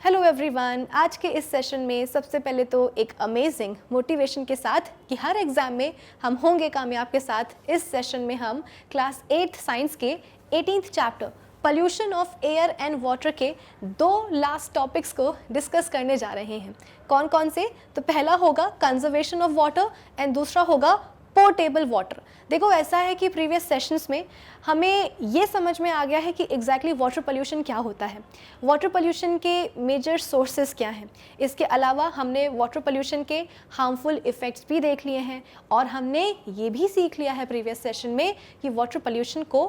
Hello everyone, आज के इस सेशन में सबसे पहले तो एक अमेजिंग मोटिवेशन के साथ कि हर एग्ज़ाम में हम होंगे कामयाब के साथ इस सेशन में हम क्लास 8th साइंस के 18th chapter pollution of air and water के दो लास्ट टॉपिक्स को डिस्कस करने जा रहे हैं। कौन कौन से? तो पहला होगा कंजर्वेशन ऑफ वाटर एंड दूसरा होगा पोर्टेबल वाटर। देखो, ऐसा है कि प्रीवियस सेशंस में हमें ये समझ में आ गया है कि एग्जैक्टली वाटर पोल्यूशन क्या होता है, वाटर पोल्यूशन के मेजर सोर्सेज क्या हैं। इसके अलावा हमने वाटर पोल्यूशन के हार्मफुल इफ़ेक्ट्स भी देख लिए हैं और हमने ये भी सीख लिया है प्रीवियस सेशन में कि वाटर पोल्यूशन को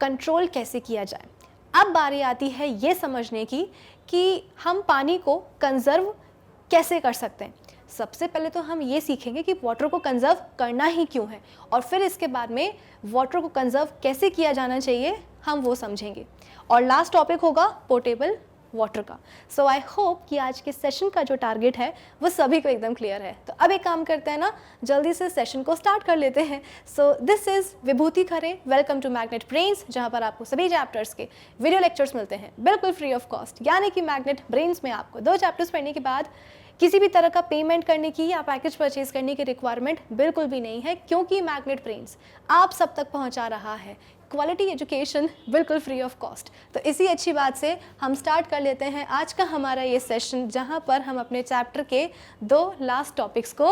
कंट्रोल कैसे किया जाए। अब बारी आती है ये समझने की कि हम पानी को कंजर्व कैसे कर सकते हैं। सबसे पहले तो हम ये सीखेंगे कि वाटर को कंजर्व करना ही क्यों है और फिर इसके बाद में वाटर को कंजर्व कैसे किया जाना चाहिए हम वो समझेंगे। और लास्ट टॉपिक होगा पोर्टेबल वाटर का। सो आई होप कि आज के सेशन का जो टारगेट है वो सभी को एकदम क्लियर है। तो अब एक काम करते हैं ना, जल्दी से सेशन को स्टार्ट कर लेते हैं। So this is Vibhuti Khare, welcome to Magnet Brains, जहाँ पर आपको सभी चैप्टर्स के वीडियो लेक्चर्स मिलते हैं बिल्कुल फ्री ऑफ कॉस्ट। यानी कि मैग्नेट ब्रेन्स में आपको 2 चैप्टर्स पढ़ने के बाद किसी भी तरह का पेमेंट करने की या पैकेज परचेज करने की रिक्वायरमेंट बिल्कुल भी नहीं है, क्योंकि मैग्नेट ब्रेन्स आप सब तक पहुंचा रहा है क्वालिटी एजुकेशन बिल्कुल फ्री ऑफ कॉस्ट। तो इसी अच्छी बात से हम स्टार्ट कर लेते हैं आज का हमारा ये सेशन, जहां पर हम अपने चैप्टर के 2 लास्ट टॉपिक्स को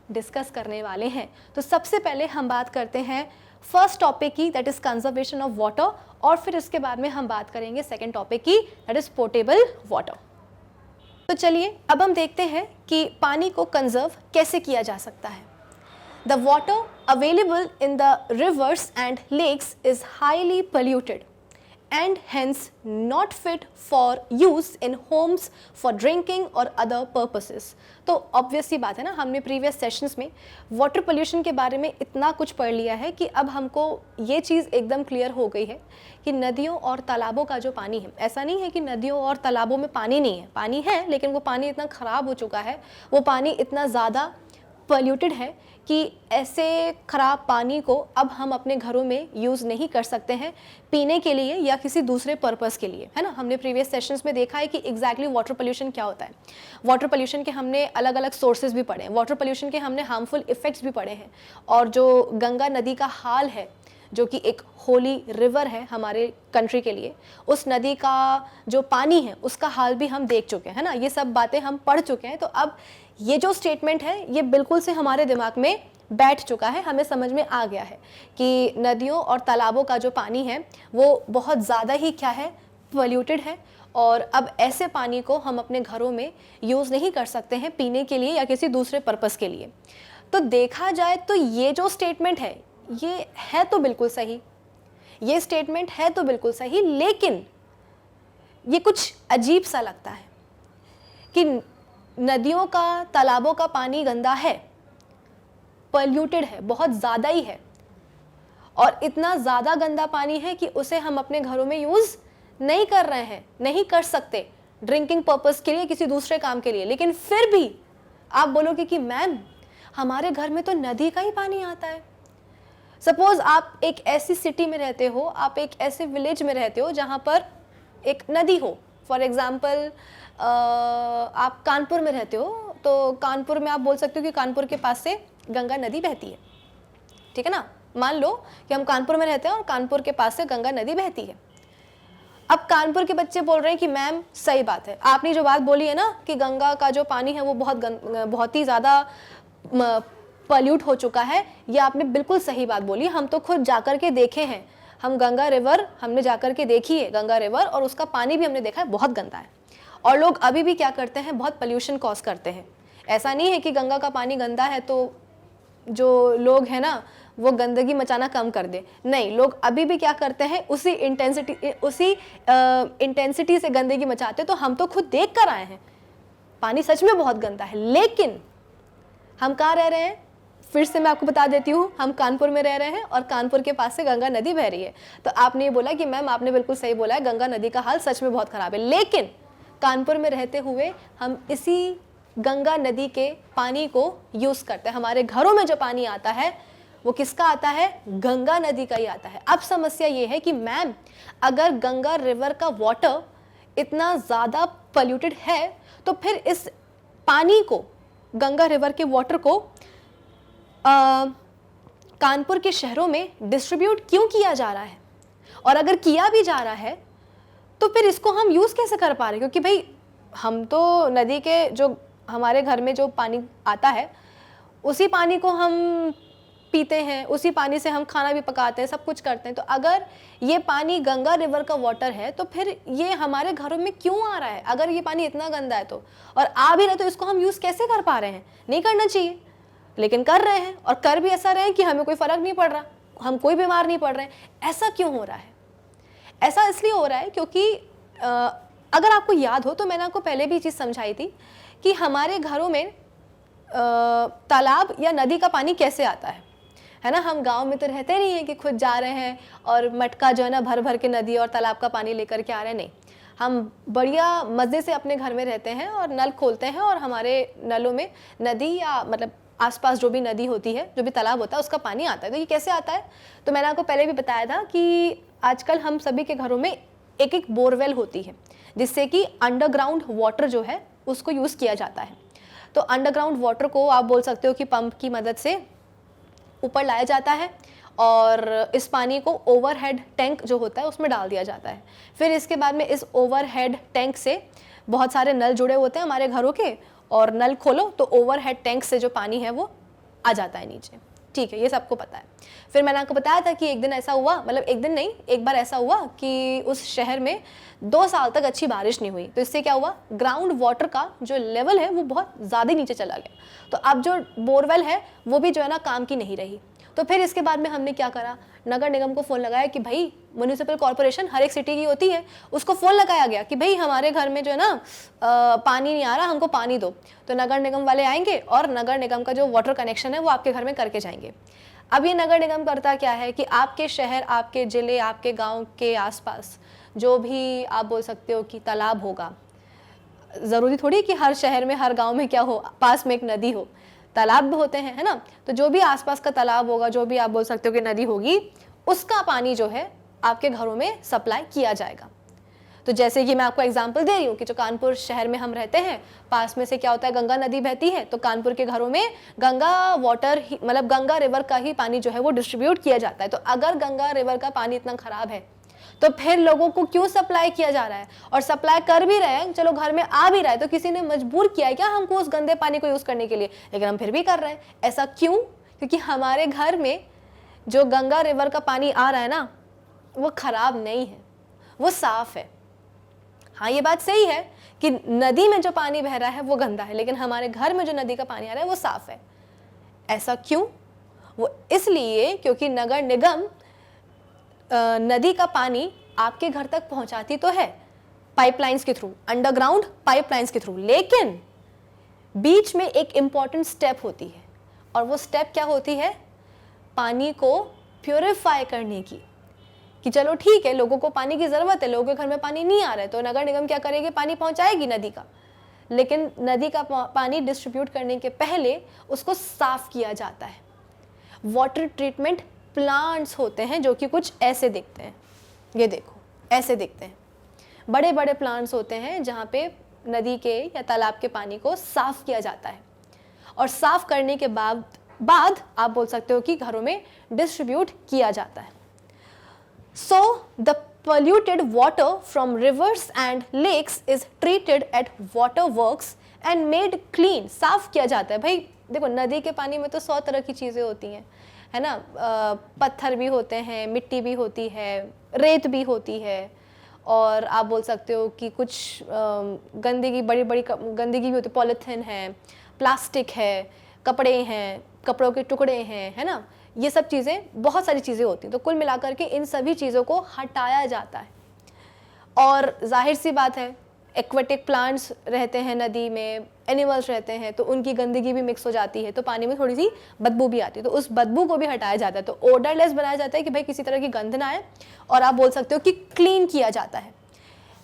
डिस्कस करने वाले हैं। तो सबसे पहले हम बात करते हैं फर्स्ट टॉपिक की, that is conservation of water, और फिर इसके बाद में हम बात करेंगे सेकेंड टॉपिक की, दैट इज़ पोर्टेबल वाटर। तो चलिए अब हम देखते हैं कि पानी को कंजर्व कैसे किया जा सकता है। The water available in the rivers and lakes is highly polluted and hence not fit for use in homes for drinking or other purposes। तो ऑब्वियस सी बात है ना, हमने प्रीवियस सेशंस में वाटर पोल्यूशन के बारे में इतना कुछ पढ़ लिया है कि अब हमको ये चीज़ एकदम क्लियर हो गई है कि नदियों और तालाबों का जो पानी है, ऐसा नहीं है कि नदियों और तालाबों में पानी नहीं है, पानी है, लेकिन वो पानी इतना ख़राब हो चुका है, वो पानी इतना ज़्यादा पोल्यूटेड है कि ऐसे ख़राब पानी को अब हम अपने घरों में यूज़ नहीं कर सकते हैं पीने के लिए या किसी दूसरे पर्पस के लिए, है ना। हमने प्रीवियस सेशंस में देखा है कि एग्जैक्टली वाटर पोल्यूशन क्या होता है। वाटर पोल्यूशन के हमने अलग अलग सोर्सेज भी पढ़े हैं, वाटर पोल्यूशन के हमने हार्मफुल इफ़ेक्ट्स भी पढ़े हैं, और जो गंगा नदी का हाल है, जो कि एक होली रिवर है हमारे कंट्री के लिए, उस नदी का जो पानी है उसका हाल भी हम देख चुके हैं ना, ये सब बातें हम पढ़ चुके हैं। तो अब ये जो स्टेटमेंट है ये बिल्कुल से हमारे दिमाग में बैठ चुका है, हमें समझ में आ गया है कि नदियों और तालाबों का जो पानी है वो बहुत ज़्यादा ही क्या है, पोल्यूटेड है, और अब ऐसे पानी को हम अपने घरों में यूज़ नहीं कर सकते हैं पीने के लिए या किसी दूसरे पर्पस के लिए। तो देखा जाए तो ये जो स्टेटमेंट है ये है तो बिल्कुल सही, ये स्टेटमेंट है तो बिल्कुल सही, लेकिन ये कुछ अजीब सा लगता है कि नदियों का, तालाबों का पानी गंदा है, पोल्यूटेड है, बहुत ज़्यादा ही है, और इतना ज़्यादा गंदा पानी है कि उसे हम अपने घरों में यूज़ नहीं कर रहे हैं, नहीं कर सकते ड्रिंकिंग पर्पस के लिए, किसी दूसरे काम के लिए। लेकिन फिर भी आप बोलोगे कि मैम हमारे घर में तो नदी का ही पानी आता है। सपोज आप एक ऐसी सिटी में रहते हो, आप एक ऐसे विलेज में रहते हो जहाँ पर एक नदी हो। फॉर एग्जाम्पल आप कानपुर में रहते हो, तो कानपुर में आप बोल सकते हो कि कानपुर के पास से गंगा नदी बहती है, ठीक है ना। मान लो कि हम कानपुर में रहते हैं और कानपुर के पास से गंगा नदी बहती है। अब कानपुर के बच्चे बोल रहे हैं कि मैम सही बात है, आपने जो बात बोली है ना कि गंगा का जो पानी है वो बहुत ही ज़्यादा पोल्यूट हो चुका है, ये आपने बिल्कुल सही बात बोली, हम तो खुद जाकर के देखे हैं, हम गंगा रिवर हमने जाकर के देखी है, गंगा रिवर, और उसका पानी भी हमने देखा है, बहुत गंदा है। और लोग अभी भी क्या करते हैं, बहुत पोल्यूशन कॉज करते हैं। ऐसा नहीं है कि गंगा का पानी गंदा है तो जो लोग हैं ना वो गंदगी मचाना कम कर दे, नहीं, लोग अभी भी क्या करते हैं, उसी इंटेंसिटी से गंदगी मचाते। तो हम तो खुद देख कर आए हैं, पानी सच में बहुत गंदा है, लेकिन हम कहाँ रह रहे हैं, फिर से मैं आपको बता देती हूँ, हम कानपुर में रह रहे हैं और कानपुर के पास से गंगा नदी बह रही है। तो आपने ये बोला कि मैम आपने बिल्कुल सही बोला है, गंगा नदी का हाल सच में बहुत ख़राब है, लेकिन कानपुर में रहते हुए हम इसी गंगा नदी के पानी को यूज़ करते हैं। हमारे घरों में जो पानी आता है वो किसका आता है, गंगा नदी का ही आता है। अब समस्या ये है कि मैम अगर गंगा रिवर का वाटर इतना ज़्यादा पॉल्यूटेड है, तो फिर इस पानी को, गंगा रिवर के वाटर को कानपुर के शहरों में डिस्ट्रीब्यूट क्यों किया जा रहा है? और अगर किया भी जा रहा है तो फिर इसको हम यूज़ कैसे कर पा रहे हैं? क्योंकि भाई हम तो नदी के, जो हमारे घर में जो पानी आता है उसी पानी को हम पीते हैं, उसी पानी से हम खाना भी पकाते हैं, सब कुछ करते हैं। तो अगर ये पानी गंगा रिवर का वाटर है तो फिर ये हमारे घरों में क्यों आ रहा है? अगर ये पानी इतना गंदा है तो, और आ भी रहा है तो इसको हम यूज़ कैसे कर पा रहे हैं? नहीं करना चाहिए, लेकिन कर रहे हैं, और कर भी ऐसा रहे हैं कि हमें कोई फ़र्क नहीं पड़ रहा, हम कोई बीमार नहीं पड़ रहे हैं। ऐसा क्यों हो रहा है? ऐसा इसलिए हो रहा है क्योंकि अगर आपको याद हो तो मैंने आपको पहले भी ये चीज़ समझाई थी कि हमारे घरों में तालाब या नदी का पानी कैसे आता है ना? हम गांव में तो रहते नहीं हैं कि खुद जा रहे हैं और मटका जो है ना भर भर के नदी और तालाब का पानी लेकर के आ रहे हैं। नहीं, हम बढ़िया मज़े से अपने घर में रहते हैं और नल खोलते हैं और हमारे नलों में नदी या मतलब आसपास जो भी नदी होती है, जो भी तालाब होता है, उसका पानी आता है। तो ये कैसे आता है? तो मैंने आपको पहले भी बताया था कि आजकल हम सभी के घरों में एक एक बोरवेल होती है, जिससे कि अंडरग्राउंड वाटर जो है उसको यूज़ किया जाता है। तो अंडरग्राउंड वाटर को आप बोल सकते हो कि पंप की मदद से ऊपर लाया जाता है और इस पानी को ओवरहेड टैंक जो होता है उसमें डाल दिया जाता है। फिर इसके बाद में इस ओवरहेड टैंक से बहुत सारे नल जुड़े होते हैं हमारे घरों के, और नल खोलो तो ओवरहेड टैंक से जो पानी है वो आ जाता है नीचे। ठीक है, ये सबको पता है। फिर मैंने आपको बताया था कि एक दिन ऐसा हुआ, मतलब एक दिन नहीं, एक बार ऐसा हुआ कि उस शहर में 2 साल तक अच्छी बारिश नहीं हुई। तो इससे क्या हुआ, ग्राउंड वाटर का जो लेवल है वो बहुत ज़्यादा नीचे चला गया। तो अब जो बोरवेल है वो भी जो है ना काम की नहीं रही। तो फिर इसके बाद में हमने क्या करा, नगर निगम को फ़ोन लगाया कि भाई, म्यूनिसिपल कॉर्पोरेशन हर एक सिटी की होती है, उसको फ़ोन लगाया गया कि भाई हमारे घर में जो है ना पानी नहीं आ रहा, हमको पानी दो। तो नगर निगम वाले आएंगे और नगर निगम का जो वाटर कनेक्शन है वो आपके घर में करके जाएंगे। अब ये नगर निगम करता क्या है कि आपके शहर, आपके ज़िले, आपके गाँव के आसपास जो भी आप बोल सकते हो कि तालाब होगा, ज़रूरी थोड़ी कि हर शहर में, हर गाँव में क्या हो, पास में एक नदी हो, तालाब भी होते हैं, है ना? तो जो भी आसपास का तालाब होगा, जो भी आप बोल सकते हो कि नदी होगी, उसका पानी जो है आपके घरों में सप्लाई किया जाएगा। तो जैसे कि मैं आपको एग्जांपल दे रही हूँ कि जो कानपुर शहर में हम रहते हैं, पास में से क्या होता है, गंगा नदी बहती है, तो कानपुर के घरों में गंगा वाटर ही, मतलब गंगा रिवर का ही पानी जो है वो डिस्ट्रीब्यूट किया जाता है। तो अगर गंगा रिवर का पानी इतना ख़राब है तो फिर लोगों को क्यों सप्लाई किया जा रहा है? और सप्लाई कर भी रहे हैं, चलो घर में आ भी रहा है, तो किसी ने मजबूर किया है क्या हमको उस गंदे पानी को यूज़ करने के लिए? लेकिन हम फिर भी कर रहे हैं। ऐसा क्यों? क्योंकि हमारे घर में जो गंगा रिवर का पानी आ रहा है ना, वो ख़राब नहीं है, वो साफ़ है। हाँ, ये बात सही है कि नदी में जो पानी बह रहा है वो गंदा है, लेकिन हमारे घर में जो नदी का पानी आ रहा है वो साफ़ है। ऐसा क्यों? वो इसलिए क्योंकि नगर निगम नदी का पानी आपके घर तक पहुंचाती तो है पाइपलाइंस के थ्रू, अंडरग्राउंड पाइपलाइंस के थ्रू, लेकिन बीच में एक इम्पॉर्टेंट स्टेप होती है, और वो स्टेप क्या होती है? पानी को प्योरीफाई करने की। कि चलो ठीक है, लोगों को पानी की ज़रूरत है, लोगों के घर में पानी नहीं आ रहा है, तो नगर निगम क्या करेगी, पानी पहुंचाएगी नदी का। लेकिन नदी का पानी डिस्ट्रीब्यूट करने के पहले उसको साफ़ किया जाता है। वाटर ट्रीटमेंट प्लांट्स होते हैं जो कि कुछ ऐसे दिखते हैं, ये देखो ऐसे दिखते हैं, बड़े बड़े प्लांट्स होते हैं जहाँ पे नदी के या तालाब के पानी को साफ़ किया जाता है, और साफ़ करने के बाद आप बोल सकते हो कि घरों में डिस्ट्रीब्यूट किया जाता है। So the polluted water from rivers and lakes is treated at water works and made clean। साफ किया जाता है। भाई देखो, नदी के पानी में तो 100 तरह की चीज़ें होती हैं, है ना? पत्थर भी होते हैं, मिट्टी भी होती है, रेत भी होती है, और आप बोल सकते हो कि कुछ गंदगी, बड़ी बड़ी गंदगी भी होती है, पॉलीथीन है, प्लास्टिक है, कपड़े हैं, कपड़ों के टुकड़े हैं, है ना? ये सब चीज़ें, बहुत सारी चीज़ें होती हैं। तो कुल मिलाकर के इन सभी चीज़ों को हटाया जाता है। और जाहिर सी बात है, एक्वेटिक प्लांट्स रहते हैं नदी में, एनिमल्स रहते हैं, तो उनकी गंदगी भी मिक्स हो जाती है, तो पानी में थोड़ी सी बदबू भी आती है, तो उस बदबू को भी हटाया जाता है। तो ओडरलेस बनाया जाता है कि भाई किसी तरह की गंध ना आए, और आप बोल सकते हो कि क्लीन किया जाता है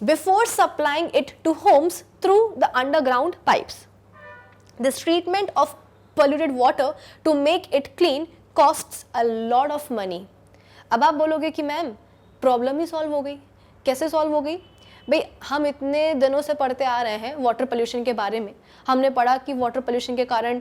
before supplying it to homes through the underground pipes. This treatment of polluted water to make it clean costs a lot of money। अब आप बोलोगे कि मैम प्रॉब्लम ही सॉल्व हो गई, कैसे सॉल्व हो गई? भाई हम इतने दिनों से पढ़ते आ रहे हैं वाटर पोल्यूशन के बारे में। हमने पढ़ा कि वाटर पोल्यूशन के कारण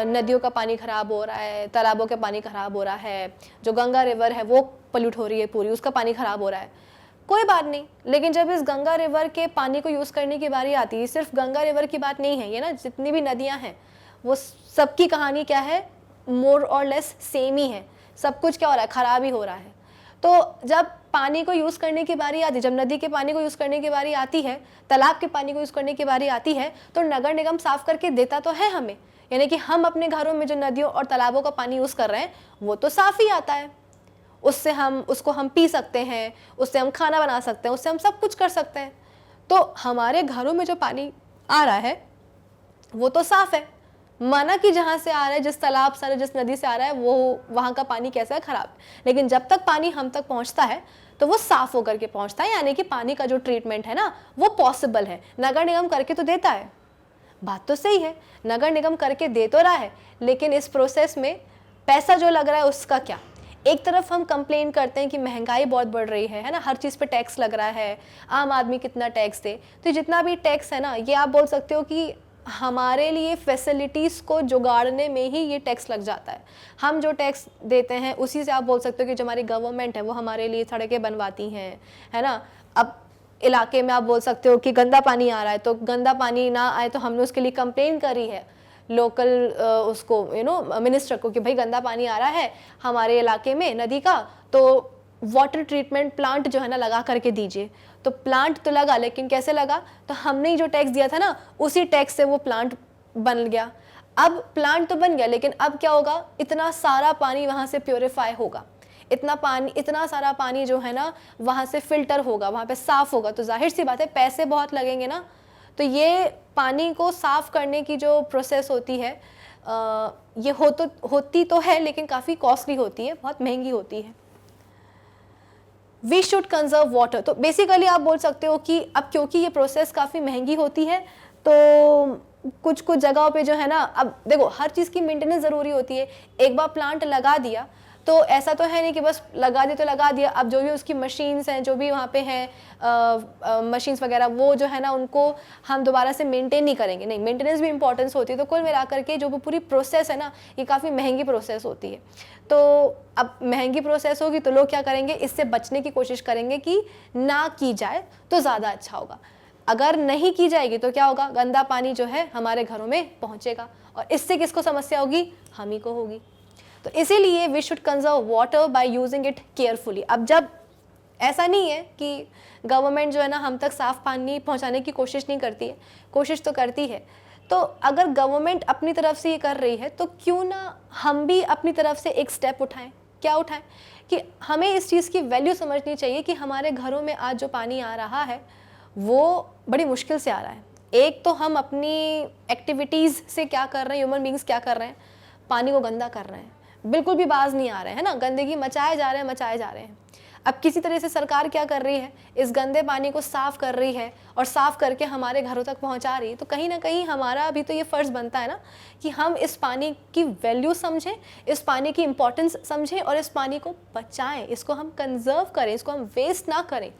नदियों का पानी खराब हो रहा है, तालाबों के पानी खराब हो रहा है, जो गंगा रिवर है वो पोल्यूट हो रही है पूरी, उसका पानी खराब हो रहा है। कोई बात नहीं, लेकिन जब इस गंगा रिवर के पानी को यूज़ करने की बारी आती है, सिर्फ गंगा रिवर की बात नहीं है ये ना, जितनी भी नदियाँ हैं वो सबकी कहानी क्या है, मोर और लेस सेम ही है। सब कुछ क्या हो रहा है, खराब ही हो रहा है। तो जब पानी को यूज़ करने की बारी आती है, जब नदी के पानी को यूज़ करने की बारी आती है, तालाब के पानी को यूज़ करने की बारी आती है, तो नगर निगम साफ करके देता तो है हमें, यानी कि हम अपने घरों में जो नदियों और तालाबों का पानी यूज़ कर रहे हैं वो तो साफ़ ही आता है, उससे उसको हम पी सकते हैं, उससे हम खाना बना सकते हैं, उससे हम सब कुछ कर सकते हैं। तो हमारे घरों में जो पानी आ रहा है वो तो साफ़ है, माना कि जहाँ से आ रहा है, जिस तालाब से, जिस नदी से आ रहा है, वो वहाँ का पानी कैसा है, खराब। लेकिन जब तक पानी हम तक पहुँचता है तो वो साफ़ होकर के पहुँचता है, यानी कि पानी का जो ट्रीटमेंट है ना वो पॉसिबल है। नगर निगम करके तो देता है, बात तो सही है, नगर निगम करके दे तो रहा है, लेकिन इस प्रोसेस में पैसा जो लग रहा है उसका क्या। एक तरफ हम कंप्लेन करते हैं कि महंगाई बहुत बढ़ रही है ना, हर चीज़ पे टैक्स लग रहा है, आम आदमी कितना टैक्स दे। तो जितना भी टैक्स है ना, ये आप बोल सकते हो कि हमारे लिए फैसिलिटीज़ को जुगाड़ने में ही ये टैक्स लग जाता है। हम जो टैक्स देते हैं उसी से आप बोल सकते हो कि जो हमारी गवर्नमेंट है वो हमारे लिए सड़कें बनवाती हैं, है ना। अब इलाके में आप बोल सकते हो कि गंदा पानी आ रहा है, तो गंदा पानी ना आए तो हमने उसके लिए कंप्लेन करी है लोकल उसको मिनिस्टर को कि भाई गंदा पानी आ रहा है हमारे इलाके में नदी का, तो वाटर ट्रीटमेंट प्लांट जो है ना लगा करके दीजिए। तो प्लांट तो लगा, लेकिन कैसे लगा, तो हमने ही जो टैक्स दिया था ना उसी टैक्स से वो प्लांट बन गया। अब प्लांट तो बन गया, लेकिन अब क्या होगा, इतना सारा पानी वहाँ से प्योरीफाई होगा, इतना सारा पानी जो है ना वहाँ से फिल्टर होगा, वहाँ पे साफ़ होगा, तो जाहिर सी बात है पैसे बहुत लगेंगे ना। तो ये पानी को साफ़ करने की जो प्रोसेस होती है ये होती तो है, लेकिन काफ़ी कॉस्टली होती है, बहुत महंगी होती है। We should conserve water. तो बेसिकली आप बोल सकते हो कि अब क्योंकि ये प्रोसेस काफ़ी महंगी होती है तो कुछ कुछ जगहों पे जो है ना, अब देखो हर चीज़ की मेंटेनेंस ज़रूरी होती है। एक बार प्लांट लगा दिया तो ऐसा तो है नहीं कि बस लगा दिया तो लगा दिया, अब जो भी उसकी मशीन्स हैं, जो भी वहाँ पे हैं मशीन्स वगैरह, वो जो है ना उनको हम दोबारा से मेंटेन नहीं करेंगे, नहीं, मेंटेनेंस भी इंपॉर्टेंस होती है। तो कुल मिलाकर के जो पूरी प्रोसेस है ना ये काफ़ी महंगी प्रोसेस होती है। तो अब महंगी प्रोसेस होगी तो लोग क्या करेंगे, इससे बचने की कोशिश करेंगे कि ना की जाए तो ज़्यादा अच्छा होगा। अगर नहीं की जाएगी तो क्या होगा, गंदा पानी जो है हमारे घरों में पहुँचेगा, और इससे किसको समस्या होगी, हम ही को होगी। तो इसीलिए we should conserve water by using it carefully. अब जब ऐसा नहीं है कि गवर्नमेंट जो है ना हम तक साफ़ पानी पहुंचाने की कोशिश नहीं करती है, कोशिश तो करती है। तो अगर गवर्नमेंट अपनी तरफ से ये कर रही है तो क्यों ना हम भी अपनी तरफ से एक स्टेप उठाएं। क्या उठाएं कि हमें इस चीज़ की वैल्यू समझनी चाहिए कि हमारे घरों में आज जो पानी आ रहा है वो बड़ी मुश्किल से आ रहा है। एक तो हम अपनी एक्टिविटीज़ से क्या कर रहे हैं, ह्यूमन बींग्स क्या कर रहे हैं, पानी को गंदा कर रहे हैं, बिल्कुल भी बाज नहीं आ रहे हैं ना, गंदगी मचाए जा रहे हैं। अब किसी तरह से सरकार क्या कर रही है, इस गंदे पानी को साफ़ कर रही है और साफ़ करके हमारे घरों तक पहुंचा रही है। तो कहीं ना कहीं हमारा भी तो ये फ़र्ज़ बनता है ना कि हम इस पानी की वैल्यू समझें, इस पानी की इम्पोर्टेंस समझें और इस पानी को बचाएं, इसको हम कंजर्व करें, इसको हम वेस्ट ना करें।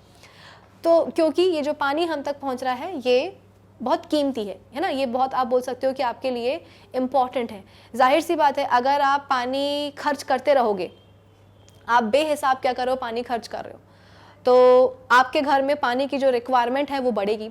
तो क्योंकि ये जो पानी हम तक पहुँच रहा है ये बहुत कीमती है ना, ये बहुत आप बोल सकते हो कि आपके लिए इम्पॉर्टेंट है। जाहिर सी बात है अगर आप पानी खर्च करते रहोगे, आप बेहिसाब क्या कर रहे हो, पानी खर्च कर रहे हो, तो आपके घर में पानी की जो रिक्वायरमेंट है वो बढ़ेगी।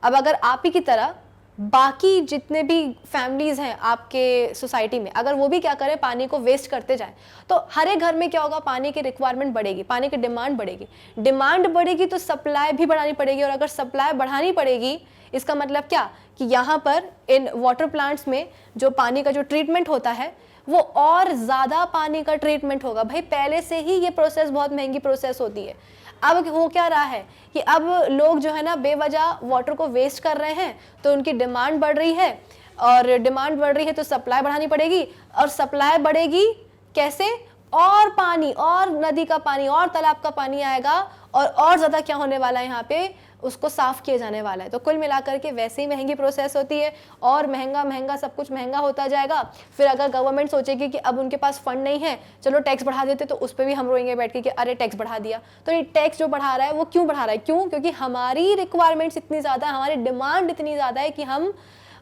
अब अगर आप ही की तरह बाकी जितने भी फैमिलीज़ हैं आपके सोसाइटी में, अगर वो भी क्या करें, पानी को वेस्ट करते जाएं, तो हर एक घर में क्या होगा, पानी की रिक्वायरमेंट बढ़ेगी, पानी की डिमांड बढ़ेगी। डिमांड बढ़ेगी तो सप्लाई भी बढ़ानी पड़ेगी, और अगर सप्लाई बढ़ानी पड़ेगी इसका मतलब क्या कि यहाँ पर इन वाटर प्लांट्स में जो पानी का जो ट्रीटमेंट होता है वो और ज़्यादा पानी का ट्रीटमेंट होगा। भाई पहले से ही ये प्रोसेस बहुत महंगी प्रोसेस होती है। अब हो क्या रहा है कि अब लोग जो है ना बेवजह वाटर को वेस्ट कर रहे हैं, तो उनकी डिमांड बढ़ रही है, और डिमांड बढ़ रही है तो सप्लाई बढ़ानी पड़ेगी, और सप्लाई बढ़ेगी कैसे, और पानी, और नदी का पानी और तालाब का पानी आएगा, और ज़्यादा क्या होने वाला है यहाँ पे, उसको साफ़ किया जाने वाला है। तो कुल मिलाकर के वैसे ही महंगी प्रोसेस होती है और महंगा सब कुछ महंगा होता जाएगा। फिर अगर गवर्नमेंट सोचेगी कि अब उनके पास फंड नहीं है, चलो टैक्स बढ़ा देते, तो उस पर भी हम रोएंगे बैठ के कि अरे टैक्स बढ़ा दिया। तो ये टैक्स जो बढ़ा रहा है वो क्यों बढ़ा रहा है? क्यों? क्योंकि हमारी रिक्वायरमेंट्स इतनी ज़्यादा है, हमारी डिमांड इतनी ज़्यादा है कि हम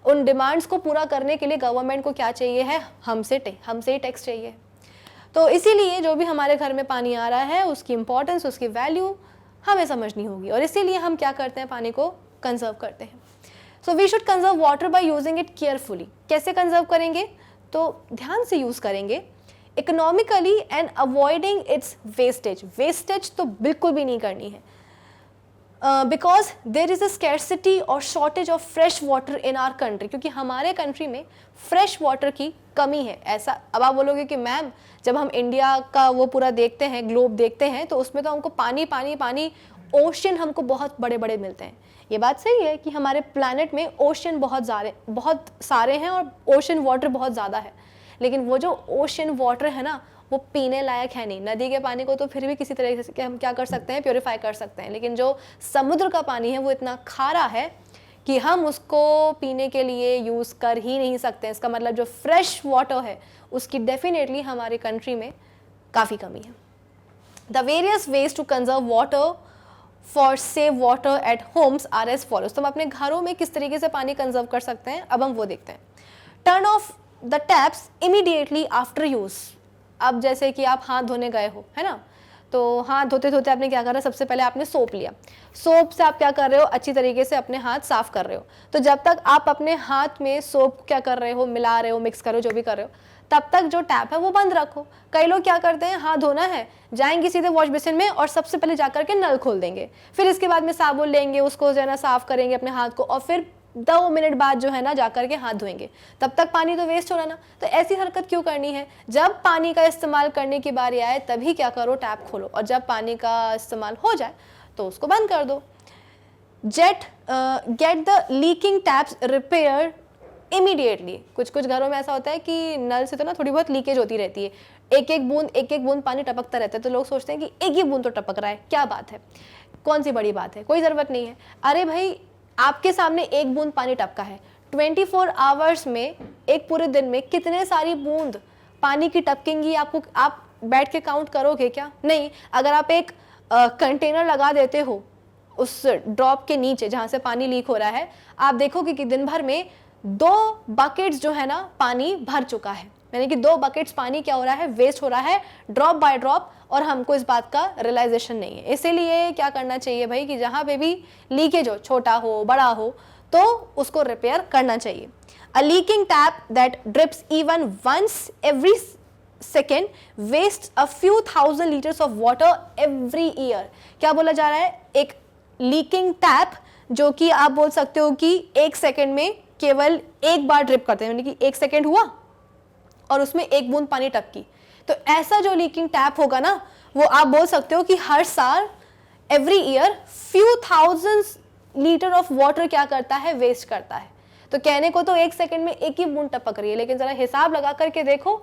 उन डिमांड्स को पूरा करने के लिए गवर्नमेंट को क्या चाहिए है? हमसे ही टैक्स चाहिए। तो इसीलिए जो भी हमारे घर में पानी आ रहा है उसकी इंपॉर्टेंस, उसकी वैल्यू हमें समझनी होगी, और इसीलिए हम क्या करते हैं? पानी को कंजर्व करते हैं। So we should conserve water by using it carefully. कैसे कंजर्व करेंगे? तो ध्यान से यूज़ करेंगे, economically and avoiding its wastage. Wastage तो बिल्कुल भी नहीं करनी है, because there is a scarcity और shortage of fresh water in our country, क्योंकि हमारे कंट्री में फ्रेश वाटर की कमी है। ऐसा अब आप बोलोगे कि मैम जब हम इंडिया का वो पूरा देखते हैं, ग्लोब देखते हैं, तो उसमें तो हमको पानी पानी पानी, ओशन हमको बहुत बड़े बड़े मिलते हैं। ये बात सही है कि हमारे प्लैनेट में ओशन बहुत सारे हैं और ओशन वाटर बहुत ज़्यादा है, लेकिन वो जो ओशन वाटर है ना वो पीने लायक है नहीं। नदी के पानी को तो फिर भी किसी तरह से हम क्या कर सकते हैं? प्योरीफाई कर सकते हैं, लेकिन जो समुद्र का पानी है वो इतना खारा है कि हम उसको पीने के लिए यूज़ कर ही नहीं सकते। इसका मतलब जो फ्रेश वाटर है उसकी डेफिनेटली हमारी कंट्री में काफ़ी कमी है। The various ways to conserve water for save water at homes are as follows. तो हम अपने घरों में किस तरीके से पानी कंजर्व कर सकते हैं, अब हम वो देखते हैं। Turn off the taps immediately after use. अब जैसे कि आप हाथ धोने गए हो, है ना, तो हाथ धोते धोते आपने क्या करा? सबसे पहले आपने सोप लिया। सोप से आप क्या कर रहे हो? अच्छी तरीके से अपने हाथ साफ कर रहे हो। तो जब तक आप अपने हाथ में सोप क्या कर रहे हो? मिला रहे हो, मिक्स कर रहे हो, जो भी कर रहे हो, तब तक जो टैप है वो बंद रखो। कई लोग क्या करते हैं? हाथ धोना है, जाएंगे सीधे वॉश बेसिन में और सबसे पहले जाकर के नल खोल देंगे, फिर इसके बाद में साबुन लेंगे, उसको जो है ना साफ करेंगे अपने हाथ को, और फिर 2 मिनट बाद जो है ना जाकर के हाथ धोएंगे। तब तक पानी तो वेस्ट हो रहा ना। तो ऐसी हरकत क्यों करनी है? जब पानी का इस्तेमाल करने की बारी आए तभी क्या करो? टैप खोलो, और जब पानी का इस्तेमाल हो जाए तो उसको बंद कर दो। Get the leaking taps repair immediately. कुछ घरों में ऐसा होता है कि नल से तो ना थोड़ी बहुत लीकेज होती रहती है, एक एक बूंद पानी टपकता रहता है, तो लोग सोचते हैं कि एक ही बूंद तो टपक रहा है, क्या बात है, कौन सी बड़ी बात है, कोई ज़रूरत नहीं है। अरे भाई, आपके सामने एक बूंद पानी टपका है, 24 आवर्स में, एक पूरे दिन में कितने सारी बूंद पानी की टपकेंगी? आपको, आप बैठ के काउंट करोगे क्या? नहीं। अगर आप एक कंटेनर लगा देते हो उस ड्रॉप के नीचे जहाँ से पानी लीक हो रहा है, आप देखोगे कि दिन भर में 2 बकेट्स जो है ना पानी भर चुका है, यानी कि 2 बकेट्स पानी क्या हो रहा है? वेस्ट हो रहा है, ड्रॉप बाय ड्रॉप, और हमको इस बात का रियलाइजेशन नहीं है। इसीलिए क्या करना चाहिए भाई कि जहाँ पे भी लीकेज हो, छोटा हो बड़ा हो, तो उसको रिपेयर करना चाहिए। A leaking tap that drips even once every second waste a few thousand litres of water every year. क्या बोला जा रहा है? एक लीकिंग टैप जो कि आप बोल सकते हो कि 1 सेकेंड में केवल एक बार ड्रिप करते हैं, यानी कि 1 सेकेंड हुआ और उसमें 1 बूंद पानी टपकी। तो ऐसा जो लीकिंग टैप होगा ना, वो आप बोल सकते हो कि हर साल every year few thousands litre of water क्या करता है? वेस्ट करता है। तो कहने को तो 1 सेकेंड में 1 ही बूंद टपक रही है, लेकिन जरा हिसाब लगा करके देखो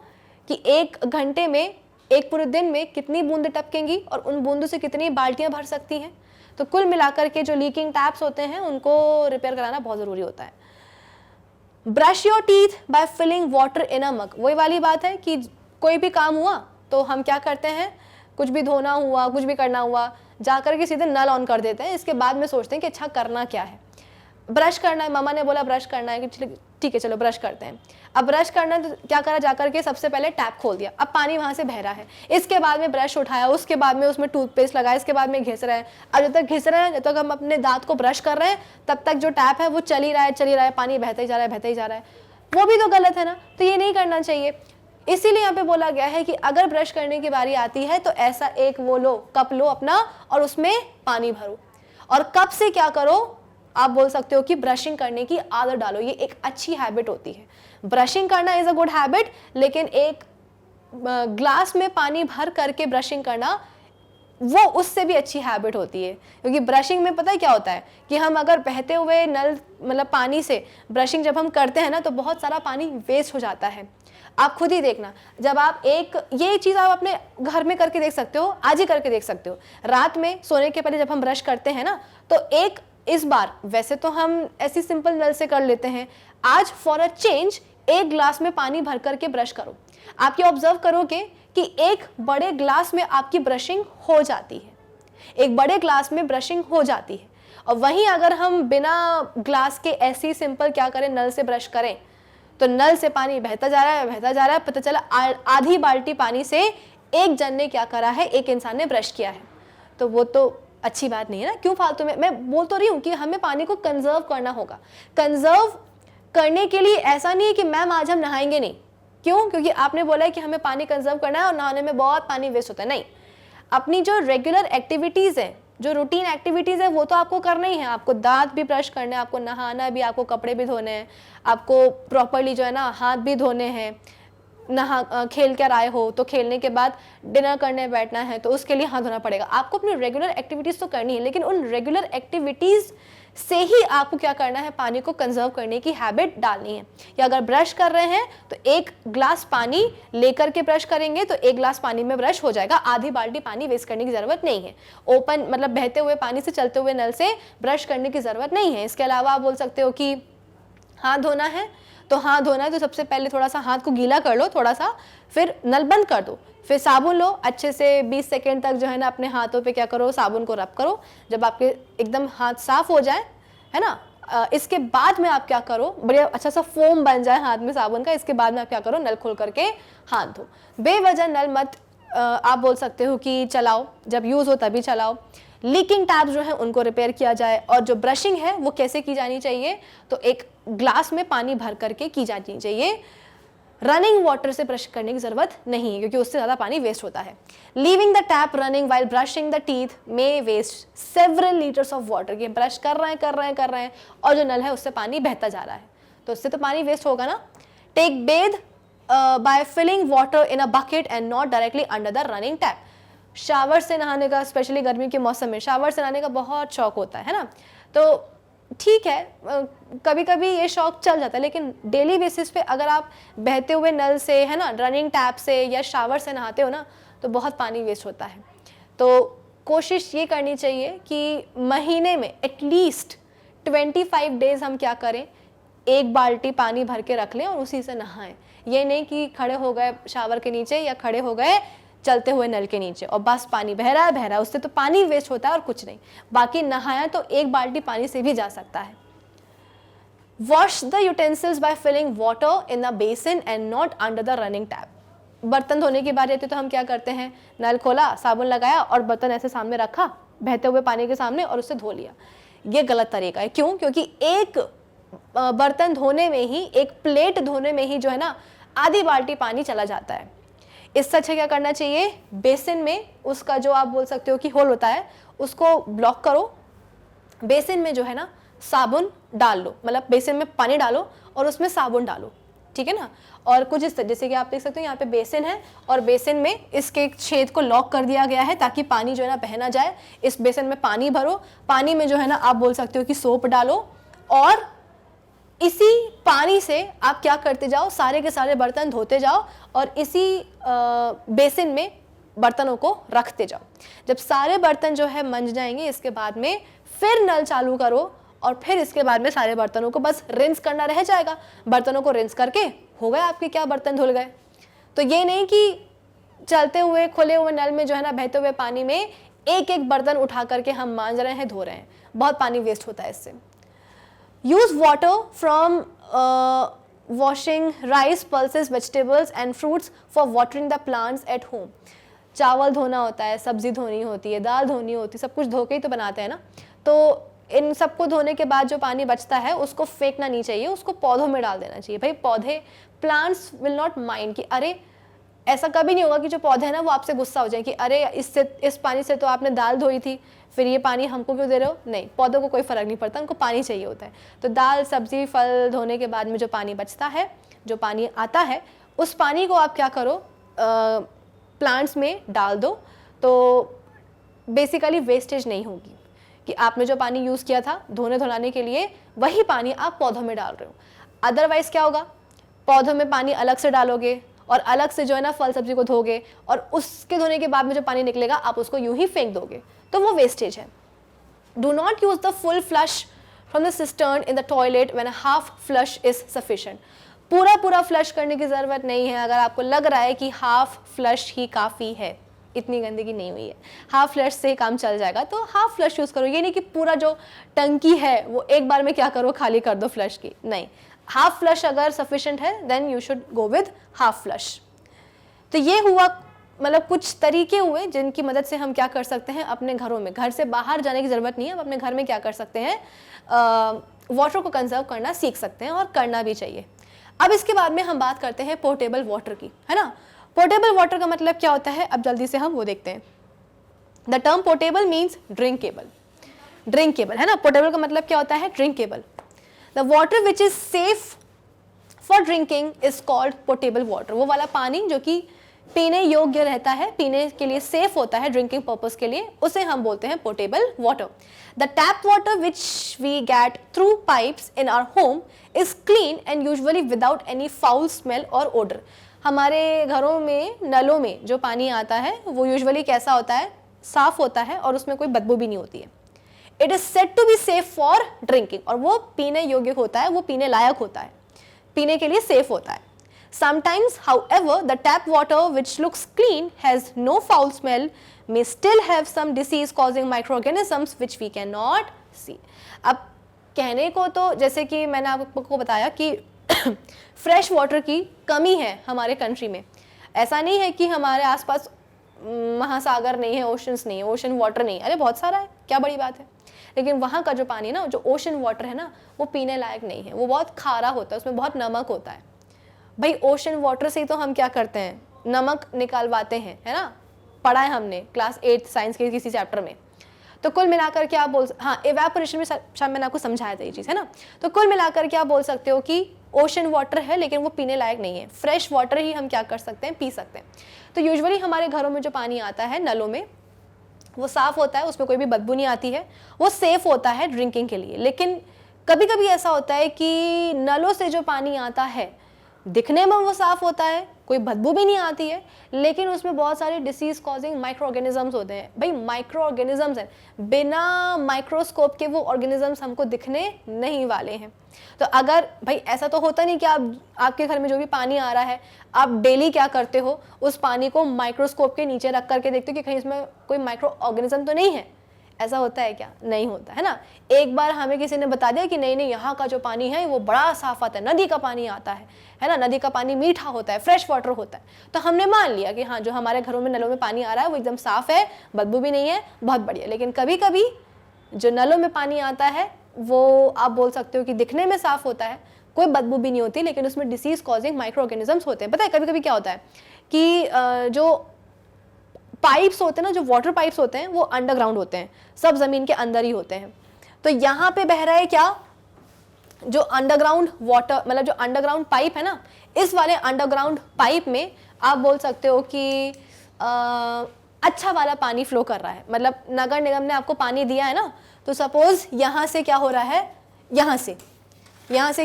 कि 1 घंटे में, एक पूरे दिन में कितनी बूंदें टपकेंगी और उन बूंदों से कितनी बाल्टियां भर सकती हैं। तो कुल मिलाकर के जो लीकिंग टैप्स होते हैं उनको रिपेयर कराना बहुत ज़रूरी होता है। Brush your teeth by filling water in a mug. वही वाली बात है कि कोई भी काम हुआ तो हम क्या करते हैं? कुछ भी धोना हुआ, कुछ भी करना हुआ, जाकर के सीधे नल ऑन कर देते हैं। इसके बाद में सोचते हैं कि अच्छा करना क्या है। ब्रश करना है, मामा ने बोला ब्रश करना है, कि ठीक है चलो ब्रश करते हैं। अब ब्रश करना है तो क्या करा? जाकर के सबसे पहले टैप खोल दिया, अब पानी वहाँ से बह रहा है। इसके बाद में ब्रश उठाया, उसके बाद में उसमें टूथपेस्ट लगाया, इसके बाद में घिस रहे हैं। अब जब तक घिस रहे हैं, जब तक हम अपने दांत को ब्रश कर रहे हैं, तब तक जो टैप है वो चल ही रहा है, पानी बहता ही जा रहा है, वो भी तो गलत है ना। तो ये नहीं करना चाहिए। इसीलिए यहाँ पे बोला गया है कि अगर ब्रश करने की बारी आती है तो ऐसा एक वो लो, कप लो अपना और उसमें पानी भरो, और कप से क्या करो? आप बोल सकते हो कि ब्रशिंग करने की आदत डालो। ये एक अच्छी हैबिट होती है। ब्रशिंग करना इज अ गुड हैबिट, लेकिन एक ग्लास में पानी भर करके ब्रशिंग करना वो उससे भी अच्छी हैबिट होती है। क्योंकि ब्रशिंग में पता है क्या होता है कि हम अगर बहते हुए नल मतलब पानी से ब्रशिंग जब हम करते हैं ना, तो बहुत सारा पानी वेस्ट हो जाता है। आप खुद ही देखना, जब आप ये चीज़ आप अपने घर में करके देख सकते हो, आज ही करके देख सकते हो। रात में सोने के पहले जब हम ब्रश करते हैं ना, तो एक इस बार वैसे तो हम ऐसी सिंपल नल से कर लेते हैं, आज फॉर अ चेंज एक ग्लास में पानी भर करके ब्रश करो। आप ये ऑब्जर्व करोगे कि एक बड़े ग्लास में आपकी ब्रशिंग हो जाती है, एक बड़े ग्लास में ब्रशिंग हो जाती है। और वहीं अगर हम बिना ग्लास के ऐसे ही सिंपल क्या करें, नल से ब्रश करें, तो नल से पानी बहता जा रहा है, बहता जा रहा है, पता चला आधी बाल्टी पानी से एक जन ने क्या करा है, एक इंसान ने ब्रश किया है। तो वो तो अच्छी बात नहीं है ना, क्यों फालतू में। मैं बोल तो रही हूँ कि हमें पानी को कंजर्व करना होगा। कंजर्व करने के लिए ऐसा नहीं है कि मैम आज हम नहाएंगे नहीं, क्यों, क्योंकि आपने बोला है कि हमें पानी कंजर्व करना है और नहाने में बहुत पानी वेस्ट होता है। नहीं, अपनी जो रेगुलर एक्टिविटीज़ है, जो रूटीन एक्टिविटीज़ है, वो तो आपको करना ही है। आपको दांत भी ब्रश करने हैं, आपको नहाना भी, आपको कपड़े भी धोने हैं, आपको प्रॉपरली जो है ना हाथ भी धोने हैं। खेल कर आए हो तो खेलने के बाद डिनर करने बैठना है तो उसके लिए हाथ धोना पड़ेगा। आपको अपनी रेगुलर एक्टिविटीज़ तो करनी है, लेकिन उन रेगुलर एक्टिविटीज़ से ही आपको क्या करना है, पानी को कंजर्व करने की हैबिट डालनी है। या अगर ब्रश कर रहे हैं तो एक ग्लास पानी लेकर के ब्रश करेंगे तो एक ग्लास पानी में ब्रश हो जाएगा, आधी बाल्टी पानी वेस्ट करने की ज़रूरत नहीं है। ओपन मतलब बहते हुए पानी से, चलते हुए नल से ब्रश करने की ज़रूरत नहीं है। इसके अलावा आप बोल सकते हो कि हाथ धोना है, तो हाथ धोना है तो सबसे पहले थोड़ा सा हाथ को गीला कर लो, थोड़ा सा, फिर नल बंद कर दो, फिर साबुन लो, अच्छे से 20 सेकेंड तक जो है ना अपने हाथों पे क्या करो, साबुन को रब करो। जब आपके एकदम हाथ साफ हो जाए, है ना, इसके बाद में आप क्या करो, बढ़िया अच्छा सा फोम बन जाए हाथ में साबुन का, इसके बाद में आप क्या करो, नल खोल करके हाथ धो। बेवजह नल मत आप बोल सकते हो कि चलाओ, जब यूज़ हो तभी चलाओ। लीकिंग टैप्स जो है उनको रिपेयर किया जाए। और जो ब्रशिंग है वो कैसे की जानी चाहिए, तो एक ग्लास में पानी भर करके की जानी चाहिए। रनिंग वाटर से ब्रश करने की जरूरत नहीं है, क्योंकि उससे ज़्यादा पानी वेस्ट होता है। Leaving the tap running while brushing the teeth may waste several litres of water. ये ब्रश कर रहे हैं और जो नल है उससे पानी बहता जा रहा है, तो उससे तो पानी वेस्ट होगा ना। Take bath by filling water in a bucket and not directly under the running tap. Shower से नहाने का, स्पेशली गर्मी के मौसम में शावर से नहाने का बहुत शौक होता है ना, तो ठीक है, कभी कभी ये शौक चल जाता है, लेकिन डेली बेसिस पे अगर आप बहते हुए नल से, है ना, रनिंग टैप से या शावर से नहाते हो ना, तो बहुत पानी वेस्ट होता है। तो कोशिश ये करनी चाहिए कि महीने में एटलीस्ट 25 डेज हम क्या करें, एक बाल्टी पानी भर के रख लें और उसी से नहाएं। ये नहीं कि खड़े हो गए शावर के नीचे या खड़े हो गए चलते हुए नल के नीचे और बस पानी बह रहा है, उससे तो पानी वेस्ट होता है और कुछ नहीं। बाकी नहाया तो एक बाल्टी पानी से भी जा सकता है। Wash the utensils by filling water in the basin and not under the running tap. बर्तन धोने की बारी आती है तो हम क्या करते हैं, नल खोला, साबुन लगाया और बर्तन ऐसे सामने रखा बहते हुए पानी के सामने और उससे धो लिया। ये गलत तरीका है। क्यों? क्योंकि एक बर्तन धोने में ही, एक प्लेट धोने में ही जो है ना आधी बाल्टी पानी चला जाता है। इससे अच्छा क्या करना चाहिए, बेसिन में उसका जो आप बोल सकते हो कि होल होता है उसको ब्लॉक करो, बेसिन में जो है ना साबुन डाल लो, मतलब बेसिन में पानी डालो और उसमें साबुन डालो, ठीक है ना। और कुछ इस जैसे कि आप देख सकते हो यहाँ पे बेसिन है और बेसिन में इसके एक छेद को लॉक कर दिया गया है ताकि पानी जो है ना बह ना जाए। इस बेसिन में पानी भरो, पानी में जो है ना आप बोल सकते हो कि सोप डालो और इसी पानी से आप क्या करते जाओ, सारे के सारे बर्तन धोते जाओ और इसी बेसिन में बर्तनों को रखते जाओ। जब सारे बर्तन जो है मंज जाएंगे, इसके बाद में फिर नल चालू करो और फिर इसके बाद में सारे बर्तनों को बस रिंस करना रह जाएगा। बर्तनों को रिंस करके हो गए आपके क्या बर्तन धुल गए। तो ये नहीं कि चलते हुए खुले हुए नल में जो है ना बहते हुए पानी में एक एक बर्तन उठा करके हम मांज रहे हैं, धो रहे हैं, बहुत पानी वेस्ट होता है इससे। Use water from washing rice, pulses, vegetables and fruits for watering the plants at home. चावल धोना होता है, सब्जी धोनी होती है, दाल धोनी होती है, सब कुछ धो के ही तो बनाते हैं ना। तो इन सबको धोने के बाद जो पानी बचता है उसको फेंकना नहीं चाहिए, उसको पौधों में डाल देना चाहिए। भाई पौधे, प्लांट्स विल नॉट माइंड कि अरे, ऐसा कभी नहीं होगा कि जो पौधे हैं ना वो आपसे गुस्सा हो जाए कि अरे इस पानी से तो आपने दाल धोई थी, फिर ये पानी हमको क्यों दे रहे हो। नहीं, पौधों को कोई फ़र्क नहीं पड़ता, उनको पानी चाहिए होता है। तो दाल, सब्जी, फल धोने के बाद में जो पानी बचता है, जो पानी आता है, उस पानी को आप क्या करो, प्लांट्स में डाल दो। तो बेसिकली वेस्टेज नहीं होगी कि आपने जो पानी यूज़ किया था धोने धुलाने के लिए, वही पानी आप पौधों में डाल रहे हो। अदरवाइज़ क्या होगा, पौधों में पानी अलग से डालोगे और अलग से जो है ना फल सब्जी को धोगे और उसके धोने के बाद में जो पानी निकलेगा आप उसको यूं ही फेंक दोगे, तो वो वेस्टेज है। Do not use the full flush from the cistern in the toilet when a half flush is sufficient. पूरा फ्लश करने की ज़रूरत नहीं है अगर आपको लग रहा है कि हाफ फ्लश ही काफ़ी है, इतनी गंदगी नहीं हुई है, हाफ फ्लश से ही काम चल जाएगा, तो हाफ फ्लश यूज़ करो। ये नहीं कि पूरा जो टंकी है वो एक बार में क्या करो, खाली कर दो फ्लश की, नहीं। हाफ फ्लश अगर सफिशेंट है then you should go with half flush. तो ये हुआ, मतलब कुछ तरीके हुए जिनकी मदद से हम क्या कर सकते हैं अपने घरों में, घर से बाहर जाने की ज़रूरत नहीं है, हम अपने घर में क्या कर सकते हैं, वाटर को कंजर्व करना सीख सकते हैं और करना भी चाहिए। अब इसके बाद में हम बात करते हैं पोर्टेबल वाटर की, है ना। पोर्टेबल वाटर का मतलब क्या होता है, अब जल्दी से हम वो देखते हैं। The term portable means drinkable, drinkable, है ना। पोर्टेबल का मतलब क्या होता है, drinkable. The water which is safe for drinking is called portable water. वो वाला पानी जो कि पीने योग्य रहता है, पीने के लिए सेफ होता है ड्रिंकिंग पर्पस के लिए, उसे हम बोलते हैं portable water. The tap water which we get through pipes in our home is clean and usually without any foul smell और ओडर। हमारे घरों में नलों में जो पानी आता है वो यूजुअली कैसा होता है, साफ होता है और उसमें कोई बदबू भी नहीं होती है। It is said to be safe for drinking, और वो पीने योग्य होता है, वो पीने लायक होता है, पीने के लिए सेफ होता है। Sometimes, however, the tap water which looks clean has no foul smell may still have some disease-causing microorganisms which we cannot see. अब कहने को तो जैसे कि मैंने आपको बताया कि फ्रेश वाटर की कमी है हमारे कंट्री में। ऐसा नहीं है कि हमारे आसपास महासागर नहीं है, ओशंस नहीं है, ओशन वाटर नहीं है, अरे बहुत सारा है, क्या बड़ी बात है। लेकिन वहाँ का जो पानी ना, जो ओशन वाटर है ना, वो पीने लायक नहीं है, वो बहुत खारा होता है, उसमें बहुत नमक होता है। भाई ओशन वाटर से ही तो हम क्या करते हैं, नमक निकालवाते हैं, है ना, पढ़ा है हमने क्लास 8 साइंस के किसी चैप्टर में। तो कुल मिलाकर क्या बोल, हाँ इवेपोरेशन में शायद मैंने आपको समझाया था ये चीज़, है ना। तो कुल मिलाकर क्या बोल सकते हो कि ओशन वाटर है लेकिन वो पीने लायक नहीं है, फ्रेश वाटर ही हम क्या कर सकते हैं, पी सकते हैं। तो यूजुअली हमारे घरों में जो पानी आता है नलों में, वो साफ़ होता है, उसमें कोई भी बदबू नहीं आती है, वो सेफ़ होता है ड्रिंकिंग के लिए। लेकिन कभी कभी ऐसा होता है कि नलों से जो पानी आता है दिखने में वो साफ़ होता है, कोई बदबू भी नहीं आती है, लेकिन उसमें बहुत सारे डिसीज़ कॉजिंग माइक्रो ऑर्गेनिजम्स होते हैं। भाई माइक्रो ऑर्गेनिजम्स हैं, बिना माइक्रोस्कोप के वो ऑर्गेनिजम्स हमको दिखने नहीं वाले हैं। तो अगर भाई ऐसा तो होता नहीं कि आपके घर में जो भी पानी आ रहा है, आप डेली क्या करते हो, उस पानी को माइक्रोस्कोप के नीचे रख करके देखते हो कि कहीं इसमें कोई माइक्रो ऑर्गेनिज्म तो नहीं है। ऐसा होता है क्या? नहीं होता है ना। एक बार हमें किसी ने बता दिया कि नहीं नहीं यहाँ का जो पानी है वो बड़ा साफ आता है, नदी का पानी आता है ना, नदी का पानी मीठा होता है, फ्रेश वाटर होता है। तो हमने मान लिया कि हाँ जो हमारे घरों में नलों में पानी आ रहा है वो एकदम साफ है, बदबू भी नहीं है, बहुत बढ़िया। लेकिन कभी कभी जो नलों में पानी आता है वो आप बोल सकते हो कि दिखने में साफ होता है, कोई बदबू भी नहीं होती, लेकिन उसमें डिसीज कॉजिंग माइक्रो ऑर्गेनिजम्स होते हैं। पता है कभी कभी क्या होता है कि जो पाइप्स होते हैं ना, जो वाटर पाइप्स होते हैं वो अंडरग्राउंड होते हैं, सब ज़मीन के अंदर ही होते हैं। तो यहाँ पे बह रहा है क्या, जो अंडरग्राउंड वाटर, मतलब जो अंडरग्राउंड पाइप है ना, इस वाले अंडरग्राउंड पाइप में आप बोल सकते हो कि अच्छा वाला पानी फ्लो कर रहा है। मतलब नगर निगम ने आपको पानी दिया है ना, तो सपोज यहाँ से क्या हो रहा है, यहाँ से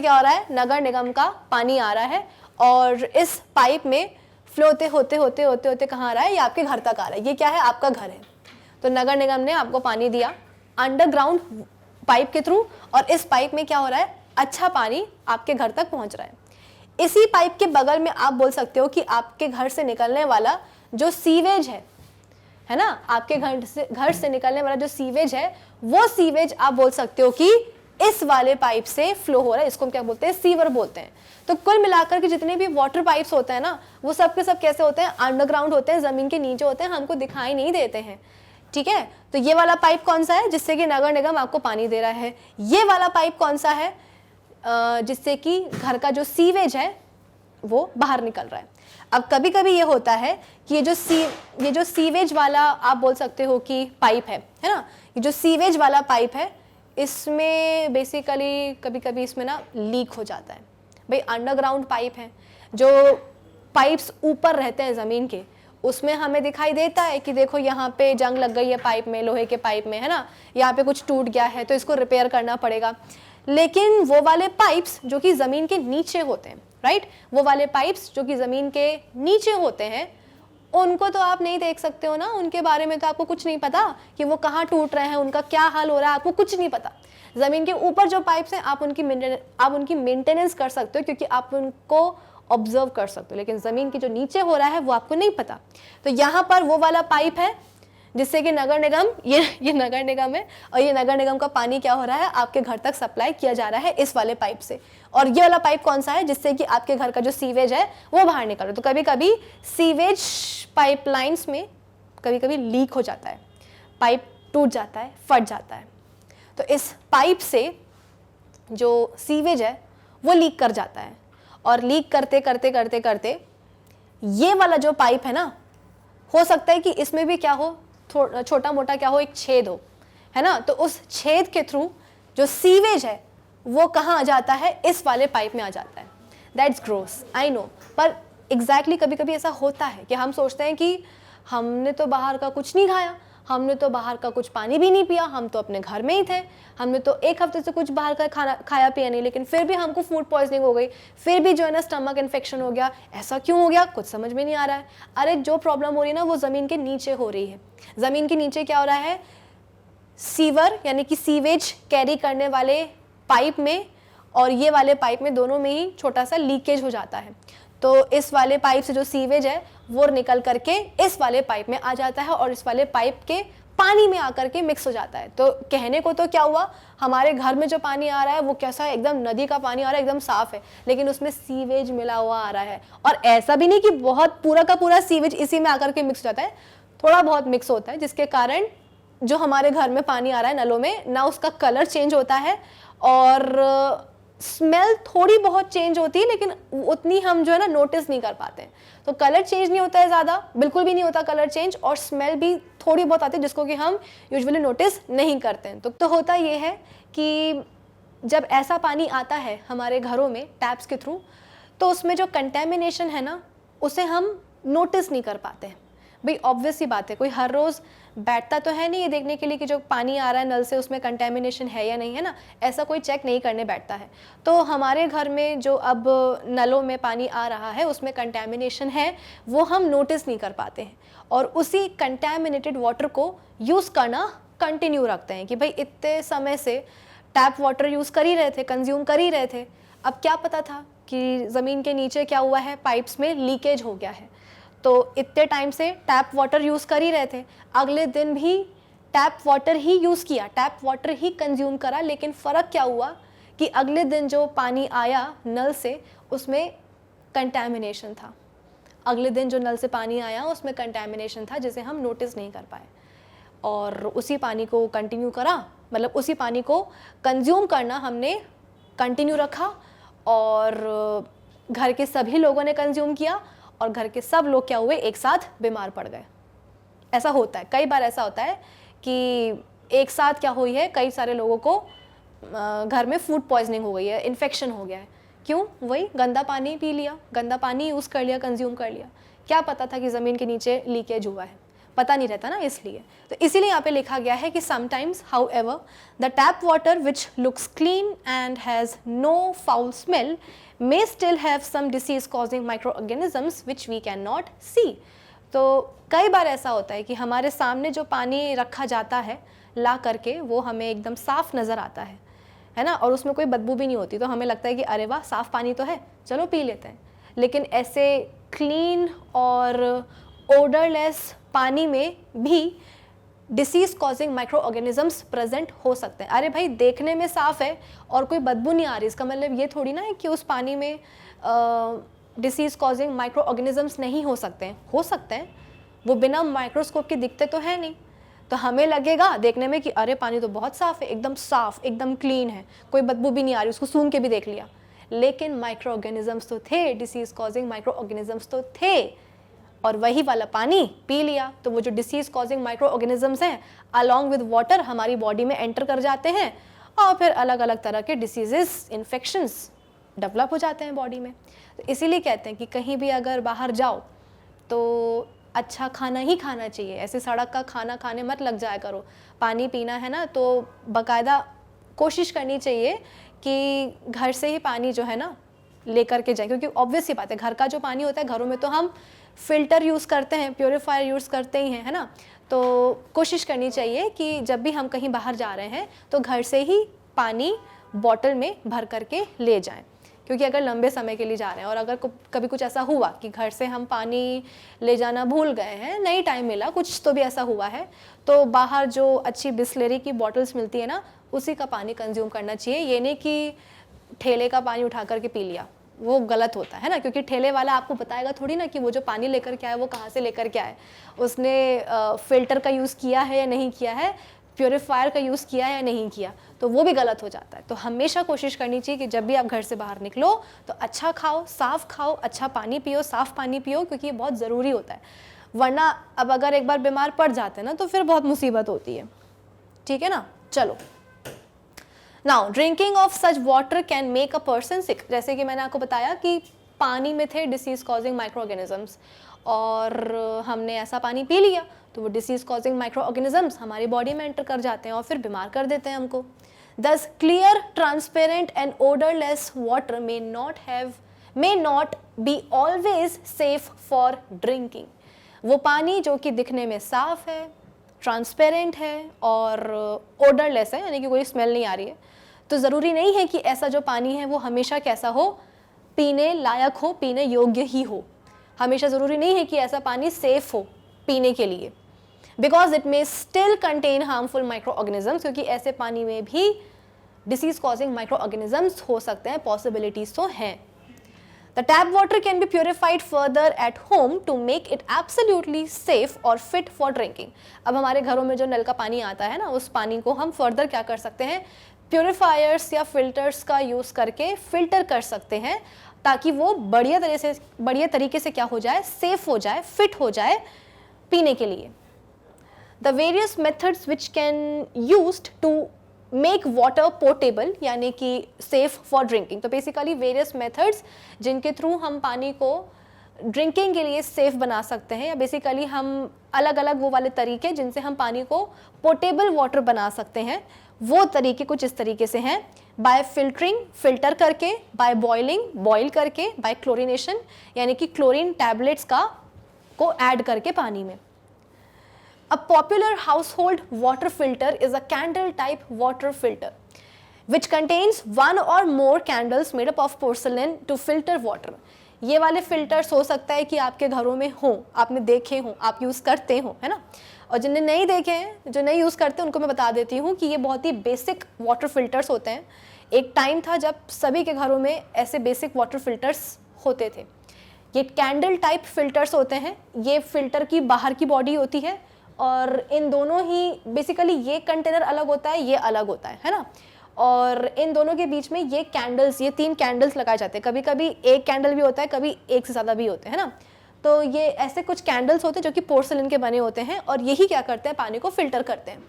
क्या हो रहा है, नगर निगम का पानी आ रहा है और इस पाइप में फ्लो होते कहाँ आ रहा है, ये आपके घर तक आ रहा है। ये क्या है, आपका घर है। तो नगर निगम ने आपको पानी दिया अंडरग्राउंड पाइप के थ्रू, और इस पाइप में क्या हो रहा है, अच्छा पानी आपके घर तक पहुंच रहा है। इसी पाइप के बगल में आप बोल सकते हो कि आपके घर से निकलने वाला जो सीवेज है ना, आपके घर से निकलने वाला जो सीवेज है, वो सीवेज आप बोल सकते हो कि इस वाले पाइप से फ्लो हो रहा है। इसको हम क्या बोलते हैं, सीवर बोलते हैं। तो कुल मिलाकर के जितने भी वाटर पाइप्स होते हैं ना, वो सब के सब कैसे होते हैं, अंडरग्राउंड होते हैं, जमीन के नीचे होते हैं, हमको दिखाई नहीं देते हैं। ठीक है, तो ये वाला पाइप कौन सा है, जिससे कि नगर निगम आपको पानी दे रहा है। ये वाला पाइप कौन सा है, जिससे कि घर का जो सीवेज है वो बाहर निकल रहा है। अब कभी कभी ये होता है कि ये जो सीवेज वाला आप बोल सकते हो कि पाइप है ना, ये जो सीवेज वाला पाइप है, इसमें बेसिकली कभी कभी इसमें ना लीक हो जाता है। भाई अंडरग्राउंड पाइप है, जो पाइप्स ऊपर रहते हैं ज़मीन के, उसमें हमें दिखाई देता है कि देखो यहाँ पे जंग लग गई है पाइप में, लोहे के पाइप में, है ना, यहाँ पे कुछ टूट गया है तो इसको रिपेयर करना पड़ेगा। लेकिन वो वाले पाइप्स जो कि ज़मीन के नीचे होते हैं, राइट, वो वाले पाइप्स जो कि ज़मीन के नीचे होते हैं, उनको तो आप नहीं देख सकते हो ना, उनके बारे में तो आपको कुछ नहीं पता कि वो कहाँ टूट रहे हैं, उनका क्या हाल हो रहा है, आपको कुछ नहीं पता। ज़मीन के ऊपर जो पाइप्स हैं आप उनकी मेंटेनेंस कर सकते हो, क्योंकि आप उनको ऑब्जर्व कर सकते हो, लेकिन ज़मीन के जो नीचे हो रहा है वो आपको नहीं पता। तो यहाँ पर वो वाला पाइप है जिससे कि नगर निगम, ये नगर निगम है, और ये नगर निगम का पानी क्या हो रहा है, आपके घर तक सप्लाई किया जा रहा है इस वाले पाइप से। और ये वाला पाइप कौन सा है, जिससे कि आपके घर का जो सीवेज है वो बाहर निकल रहा है। तो कभी कभी सीवेज पाइपलाइंस में कभी कभी लीक हो जाता है, पाइप टूट जाता है, फट जाता है, तो इस पाइप से जो सीवेज है वो लीक कर जाता है, और लीक करते करते करते करते ये वाला जो पाइप है ना, हो सकता है कि इसमें भी क्या हो, छोटा मोटा क्या हो, एक छेद हो, है ना। तो उस छेद के थ्रू जो सीवेज है वो कहाँ आ जाता है, इस वाले पाइप में आ जाता है। दैट्स ग्रोस, आई नो, पर एग्जैक्टली कभी कभी ऐसा होता है कि हम सोचते हैं कि हमने तो बाहर का कुछ नहीं खाया, हमने तो बाहर का कुछ पानी भी नहीं पिया, हम तो अपने घर में ही थे, हमने तो एक हफ्ते से कुछ बाहर का खाना खाया पिया नहीं, लेकिन फिर भी हमको फूड पॉइजनिंग हो गई, फिर भी जो है ना स्टमक इन्फेक्शन हो गया। ऐसा क्यों हो गया, कुछ समझ में नहीं आ रहा है। अरे जो प्रॉब्लम हो रही है ना वो ज़मीन के नीचे हो रही है। ज़मीन के नीचे क्या हो रहा है, सीवर यानी कि सीवेज कैरी करने वाले पाइप में और ये वाले पाइप में, दोनों में ही छोटा सा लीकेज हो जाता है। तो इस वाले पाइप से जो सीवेज है वो निकल करके इस वाले पाइप में आ जाता है, और इस वाले पाइप के पानी में आकर के मिक्स हो जाता है। तो कहने को तो क्या हुआ, हमारे घर में जो पानी आ रहा है वो कैसा है, एकदम नदी का पानी आ रहा है, एकदम साफ है, लेकिन उसमें सीवेज मिला हुआ आ रहा है। और ऐसा भी नहीं कि बहुत पूरा का पूरा सीवेज इसी में आकर के मिक्स हो जाता है, थोड़ा बहुत मिक्स होता है, जिसके कारण जो हमारे घर में पानी आ रहा है नलों में ना, उसका कलर चेंज होता है और स्मेल थोड़ी बहुत चेंज होती है, लेकिन उतनी हम जो है ना नोटिस नहीं कर पाते हैं। तो कलर चेंज नहीं होता है ज़्यादा, बिल्कुल भी नहीं होता कलर चेंज, और स्मेल भी थोड़ी बहुत आती है जिसको कि हम यूजुअली नोटिस नहीं करते हैं। तो होता ये है कि जब ऐसा पानी आता है हमारे घरों में टैप्स के थ्रू, तो उसमें जो कंटेमिनेशन है ना उसे हम नोटिस नहीं कर पाते हैं। भाई ऑब्वियस सी बात है, कोई हर रोज़ बैठता तो है नहीं ये देखने के लिए कि जो पानी आ रहा है नल से उसमें कंटेमिनेशन है या नहीं, है ना, ऐसा कोई चेक नहीं करने बैठता है। तो हमारे घर में जो अब नलों में पानी आ रहा है उसमें कंटेमिनेशन है, वो हम नोटिस नहीं कर पाते हैं, और उसी कंटेमिनेटेड वाटर को यूज़ करना कंटिन्यू रखते हैं कि भाई इतने समय से टैप वाटर यूज़ कर ही रहे थे, कंज्यूम कर ही रहे थे। अब क्या पता था कि ज़मीन के नीचे क्या हुआ है, पाइप्स में लीकेज हो गया है, तो इतने टाइम से टैप वाटर यूज़ कर ही रहे थे, अगले दिन भी टैप वाटर ही यूज़ किया, टैप वाटर ही कंज्यूम करा, लेकिन फ़र्क क्या हुआ कि अगले दिन जो पानी आया नल से उसमें कंटैमिनेशन था। अगले दिन जो नल से पानी आया उसमें कंटैमिनेशन था जिसे हम नोटिस नहीं कर पाए, और उसी पानी को कंटिन्यू करा, मतलब उसी पानी को कंज्यूम करना हमने कंटिन्यू रखा, और घर के सभी लोगों ने कंज्यूम किया, और घर के सब लोग क्या हुए, एक साथ बीमार पड़ गए। ऐसा होता है, कई बार ऐसा होता है कि एक साथ क्या हुई है, कई सारे लोगों को घर में फूड पॉइजनिंग हो गई है, इन्फेक्शन हो गया है। क्यों, वही गंदा पानी पी लिया, गंदा पानी यूज़ कर लिया, कंज्यूम कर लिया। क्या पता था कि ज़मीन के नीचे लीकेज हुआ है, पता नहीं रहता ना, इसलिए। तो इसीलिए यहाँ पे लिखा गया है कि sometimes however the tap water which looks clean and has no foul smell may still have some disease causing microorganisms which we cannot see। तो कई बार ऐसा होता है कि हमारे सामने जो पानी रखा जाता है ला करके वो हमें एकदम साफ़ नज़र आता है ना, और उसमें कोई बदबू भी नहीं होती, तो हमें लगता है कि अरे वाह साफ़ पानी तो है, चलो पी लेते हैं। लेकिन ऐसे क्लीन और ओडरलेस पानी में भी disease causing micro organisms present हो सकते हैं। अरे भाई देखने में साफ है और कोई बदबू नहीं आ रही, इसका मतलब ये थोड़ी ना है कि उस पानी में डिसीज कॉजिंग माइक्रो ऑर्गेनिजम्स नहीं हो सकते हैं। हो सकते हैं, वो बिना माइक्रोस्कोप के दिखते तो है नहीं, तो हमें लगेगा देखने में कि अरे पानी तो बहुत साफ है, एकदम साफ, एकदम क्लीन है, कोई बदबू भी नहीं आ रही, उसको सूंघ के भी देख लिया, लेकिन माइक्रो ऑर्गेनिजम्स तो थे, डिसीज कॉजिंग माइक्रो ऑर्गेनिजम्स तो थे, और वही वाला पानी पी लिया तो वो जो डिसीज कॉजिंग माइक्रो ऑर्गेनिजम्स हैं अलॉन्ग विद वाटर हमारी बॉडी में एंटर कर जाते हैं, और फिर अलग अलग तरह के डिसीजेस, इन्फेक्शंस डेवलप हो जाते हैं बॉडी में। तो इसीलिए कहते हैं कि कहीं भी अगर बाहर जाओ तो अच्छा खाना ही खाना चाहिए, ऐसे सड़क का खाना खाने मत लग जाया करो। पानी पीना है ना तो बाकायदा कोशिश करनी चाहिए कि घर से ही पानी जो है ना लेकर के जाएं, क्योंकि ऑब्वियस सी बात है घर का जो पानी होता है, घरों में तो हम फिल्टर यूज़ करते हैं, प्योरीफायर यूज़ करते ही हैं, है ना। तो कोशिश करनी चाहिए कि जब भी हम कहीं बाहर जा रहे हैं तो घर से ही पानी बॉटल में भर करके ले जाएं, क्योंकि अगर लंबे समय के लिए जा रहे हैं और अगर कभी कुछ ऐसा हुआ कि घर से हम पानी ले जाना भूल गए हैं, नहीं टाइम मिला, कुछ तो भी ऐसा हुआ है, तो बाहर जो अच्छी बिस्लेरी की बॉटल्स मिलती है ना, उसी का पानी कंज्यूम करना चाहिए। ये नहीं कि ठेले का पानी उठा करके पी लिया, वो गलत होता है ना, क्योंकि ठेले वाला आपको बताएगा थोड़ी ना कि वो जो पानी लेकर के आए वो कहाँ से लेकर के आए, उसने फ़िल्टर का यूज़ किया है या नहीं किया है, प्योरीफायर का यूज़ किया है या नहीं किया, तो वो भी गलत हो जाता है। तो हमेशा कोशिश करनी चाहिए कि जब भी आप घर से बाहर निकलो तो अच्छा खाओ, अच्छा पानी पियो, साफ़ पानी पियो, क्योंकि ये बहुत ज़रूरी होता है। वरना अब अगर एक बार बीमार पड़ जाते हैं ना तो फिर बहुत मुसीबत होती है, ठीक है ना। चलो, now drinking of such water can make a person sick. जैसे कि मैंने आपको बताया कि पानी में थे डिसीज कॉजिंग माइक्रो ऑर्गेनिजम्स, और हमने ऐसा पानी पी लिया तो वो डिसीज कॉजिंग माइक्रो ऑर्गेनिजम्स हमारी बॉडी में एंटर कर जाते हैं और फिर बीमार कर देते हैं हमको। दस clear, transparent and odourless water may not be always safe for drinking. वो पानी जो कि दिखने में साफ है, ट्रांसपेरेंट है और ओडरलेस है, यानी कि कोई स्मेल नहीं आ रही है, तो ज़रूरी नहीं है कि ऐसा जो पानी है वो हमेशा कैसा हो, पीने लायक हो, पीने योग्य ही हो। हमेशा ज़रूरी नहीं है कि ऐसा पानी सेफ हो पीने के लिए, because it may still contain harmful micro organisms, क्योंकि ऐसे पानी में भी डिसीज कॉजिंग माइक्रो ऑर्गेनिजम्स हो सकते हैं, पॉसिबिलिटीज तो हैं। The tap water can be purified further at home to make it absolutely safe or fit for drinking. अब हमारे घरों में जो नल का पानी आता है ना, उस पानी को हम फर्दर क्या कर सकते हैं, प्योरीफायर्स या फिल्टर्स का यूज़ करके फिल्टर कर सकते हैं, ताकि वो बढ़िया तरीके से क्या हो जाए, सेफ हो जाए, फिट हो जाए पीने के लिए। The various methods which can used to make water portable, यानी कि सेफ फॉर ड्रिंकिंग। तो बेसिकली वेरियस मेथड्स जिनके थ्रू हम पानी को ड्रिंकिंग के लिए सेफ बना सकते हैं, या बेसिकली हम अलग अलग वो वाले तरीके जिनसे हम पानी को पोर्टेबल वाटर बना सकते हैं, वो तरीके कुछ इस तरीके से हैं। बाय फिल्टरिंग, फिल्टर करके, बाय बॉइलिंग, बॉयल करके, बाय क्लोरिनेशन, यानी कि क्लोरीन टैबलेट्स को ऐड करके पानी में। A popular household water filter is a candle type water filter which contains one or more candles made up of porcelain to filter water. ये वाले filters हो सकता है कि आपके घरों में हो, आपने देखे हों, आप यूज़ करते हो, है ना। और जिन्हें नहीं देखे हैं, जो नहीं यूज़ करते, उनको मैं बता देती हूँ कि ये बहुत ही बेसिक वाटर फिल्टर्स होते हैं। एक टाइम था जब सभी के घरों में ऐसे बेसिक वाटर फिल्टर्स होते थे। ये कैंडल टाइप फिल्टर्स होते हैं। ये फिल्टर की बाहर की बॉडी होती है और इन दोनों ही बेसिकली ये कंटेनर अलग होता है, ये अलग होता है ना। और इन दोनों के बीच में ये कैंडल्स, ये 3 कैंडल्स लगाए जाते हैं। कभी कभी एक कैंडल भी होता है, कभी एक से ज़्यादा भी होते हैं ना। तो ये ऐसे कुछ कैंडल्स होते हैं जो कि पोर्सलिन के बने होते हैं, और यही क्या करते हैं, पानी को फिल्टर करते हैं।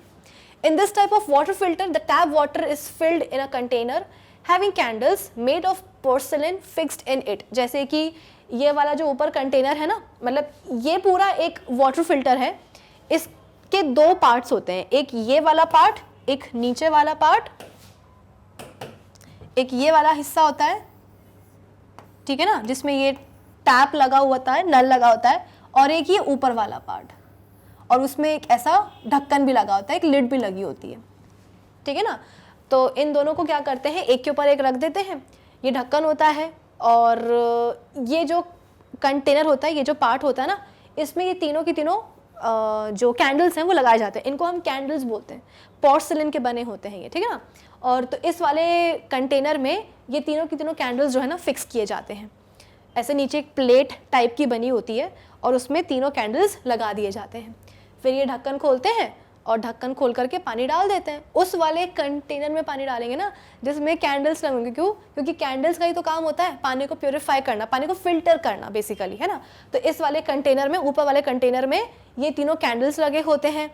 In this type of water filter the tap water is filled in a container having candles made of porcelain fixed in it. जैसे कि ये वाला जो ऊपर कंटेनर है ना, मतलब ये पूरा एक वाटर फिल्टर है। इसके 2 पार्ट्स होते हैं, एक ये वाला पार्ट, एक नीचे वाला पार्ट, एक ये वाला हिस्सा होता है, ठीक है ना, जिसमें ये टैप लगा हुआ होता है, नल लगा होता है, और एक ये ऊपर वाला पार्ट, और उसमें एक ऐसा ढक्कन भी लगा होता है, एक लिड भी लगी होती है, ठीक है ना। तो इन दोनों को क्या करते हैं, एक के ऊपर एक रख देते हैं। ये ढक्कन होता है और ये जो कंटेनर होता है, ये जो पार्ट होता है ना, इसमें ये तीनों की तीनों जो कैंडल्स हैं वो लगाए जाते हैं। इनको हम कैंडल्स बोलते हैं, पोर्सलिन के बने होते हैं ये, ठीक है ना। और तो इस वाले कंटेनर में ये तीनों की तीनों कैंडल्स जो है ना फिक्स किए जाते हैं। ऐसे नीचे एक प्लेट टाइप की बनी होती है और उसमें तीनों कैंडल्स लगा दिए जाते हैं। फिर ये ढक्कन खोलते हैं और ढक्कन खोल करके पानी डाल देते हैं। उस वाले कंटेनर में पानी डालेंगे ना जिसमें कैंडल्स लगेंगे। क्यों? क्योंकि कैंडल्स का ही तो काम होता है पानी को प्योरीफाई करना, पानी को फिल्टर करना बेसिकली, है ना। तो इस वाले कंटेनर में, ऊपर वाले कंटेनर में ये तीनों कैंडल्स लगे होते हैं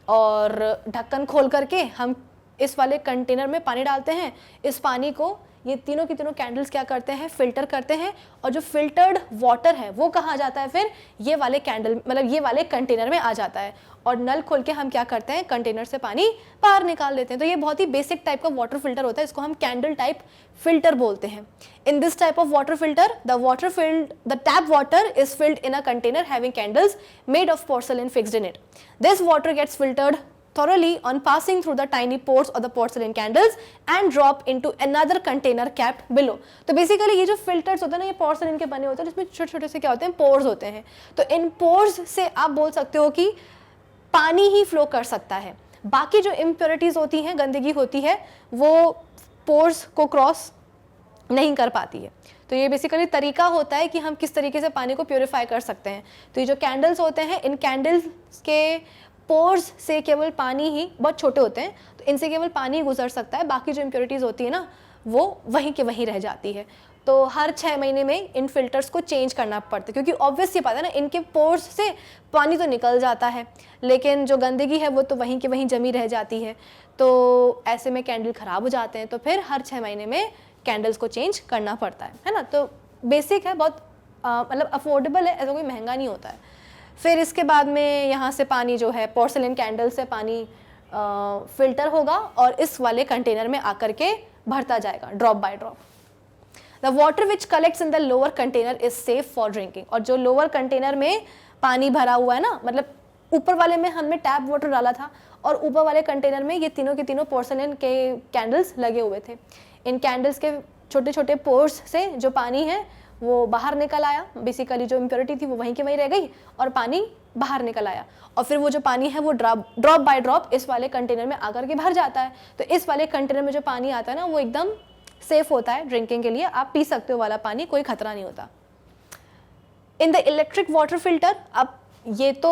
और ढक्कन खोल करके हम इस वाले कंटेनर में पानी डालते हैं। इस पानी को ये तीनों की तीनों कैंडल्स क्या करते हैं, फिल्टर करते हैं, और जो फिल्टर्ड वाटर है वो कहाँ जाता है, फिर ये वाले कैंडल मतलब ये वाले कंटेनर में आ जाता है, और नल खोल के हम क्या करते हैं, कंटेनर से पानी बाहर निकाल देते हैं। तो ये बहुत ही बेसिक टाइप का वाटर फिल्टर होता है, इसको हम कैंडल टाइप फिल्टर बोलते हैं। In this type of water filter the tap water is filled in a container having candles made of porcelain fixed in it. This water gets filtered thoroughly on passing through the tiny pores of the porcelain candles and drop into another container capped below। तो basically ये जो filters होते हैं ना, ये porcelain के बने होते हैं, जिसमें छोटे छोटे से क्या होते हैं, पोर्स होते हैं। तो इन पोर्स से आप बोल सकते हो कि पानी ही फ्लो कर सकता है, बाकी जो इम्प्योरिटीज होती हैं, गंदगी होती है, वो पोर्स को क्रॉस नहीं कर पाती है। तो ये बेसिकली तरीका होता है कि हम किस तरीके से पानी को प्योरीफाई कर सकते हैं। तो ये जो कैंडल्स होते हैं, इन कैंडल्स के पोर्स से केवल पानी ही, बहुत छोटे होते हैं, तो इनसे केवल पानी गुजर सकता है, बाकी जो इम्प्योरिटीज होती है ना वो वहीं के वहीं रह जाती है। तो हर 6 महीने में इन फिल्टर्स को चेंज करना पड़ता है, क्योंकि ऑब्वियस ये पता है ना, इनके पोर्स से पानी तो निकल जाता है, लेकिन जो गंदगी है वो तो वहीं के वहीं जमी रह जाती है। तो ऐसे में कैंडल ख़राब हो जाते हैं, तो फिर हर 6 महीने में कैंडल्स को चेंज करना पड़ता है ना। तो बेसिक है, बहुत मतलब अफोर्डेबल है, ऐसा कोई महंगा नहीं होता है। फिर इसके बाद में यहाँ से पानी जो है, पोर्सलिन कैंडल से पानी फिल्टर होगा और इस वाले कंटेनर में आकर के भरता जाएगा drop by drop. The water which collects in the lower container is safe for drinking. और जो लोअर कंटेनर में पानी भरा हुआ है ना, मतलब ऊपर वाले में हमने टैप वाटर डाला था और ऊपर वाले कंटेनर में ये तीनों के तीनों पोर्सलिन के कैंडल्स लगे हुए थे। इन कैंडल्स के छोटे छोटे पोर्स से जो पानी है वो बाहर निकल आया, बेसिकली जो इम्प्योरिटी थी वो वहीं के वहीं रह गई और पानी बाहर निकल आया, और फिर वो जो पानी है वो ड्रॉप बाय ड्रॉप इस वाले कंटेनर में आकर के भर जाता है। तो इस वाले कंटेनर में जो पानी आता है ना, वो एकदम सेफ होता है ड्रिंकिंग के लिए, आप पी सकते हो वाला पानी, कोई खतरा नहीं होता। In the electric water filter, अब ये तो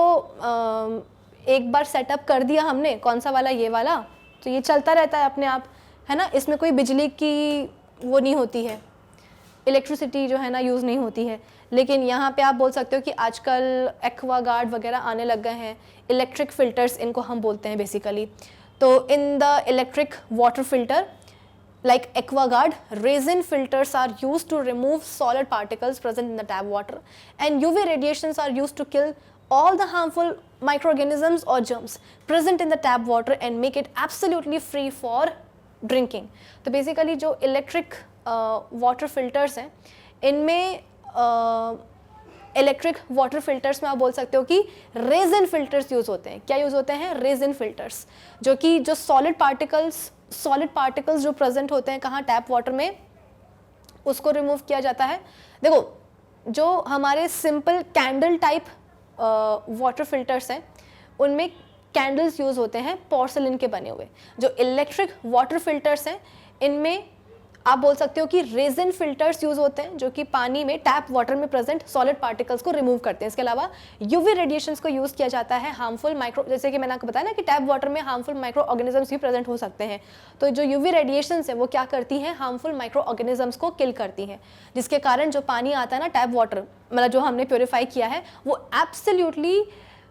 एक बार सेटअप कर दिया हमने, कौन सा वाला, ये वाला, तो ये चलता रहता है अपने आप, है ना, इसमें कोई बिजली की वो नहीं होती है, इलेक्ट्रिसिटी जो है ना यूज़ नहीं होती है। लेकिन यहाँ पे आप बोल सकते हो कि आजकल एक्वागार्ड वगैरह आने लग गए हैं, इलेक्ट्रिक फ़िल्टर्स इनको हम बोलते हैं बेसिकली। तो in the electric water filter like AquaGuard, resin filters are used to remove solid particles present in the tap water, and UV radiations are used to kill all the harmful microorganisms or germs present in the tap water and make it absolutely free for drinking। तो basically जो electric water filters हैं, इनमें electric water filters में आप बोल सकते हो कि रेजिन फिल्टर्स यूज़ होते हैं। क्या यूज़ होते हैं? रेजिन फिल्टर्स, जो कि जो सॉलिड पार्टिकल्स जो प्रेजेंट होते हैं कहाँ, टैप वाटर में, उसको रिमूव किया जाता है। देखो जो हमारे simple candle type water filters हैं उनमें कैंडल्स यूज़ होते हैं पोर्सलिन के बने हुए। जो इलेक्ट्रिक वाटर फिल्टर्स हैं इनमें आप बोल सकते हो कि रेजिन फिल्टर्स यूज़ होते हैं, जो कि पानी में, टैप वाटर में प्रेजेंट सॉलिड पार्टिकल्स को रिमूव करते हैं। इसके अलावा यूवी रेडिएशंस को यूज़ किया जाता है हार्मफुल माइक्रो, जैसे कि मैंने आपको बताया ना कि टैप वाटर में हार्मफुल माइक्रो ऑर्गेनिजम्स भी प्रेजेंट हो सकते हैं। तो जो यूवी रेडिएशंस है वो क्या करती हैं, हार्मफुल माइक्रो ऑर्गेनिजम्स को किल करती हैं, जिसके कारण जो पानी आता है ना टैप वाटर, मतलब जो हमने प्योरीफाई किया है, वो एब्सोल्युटली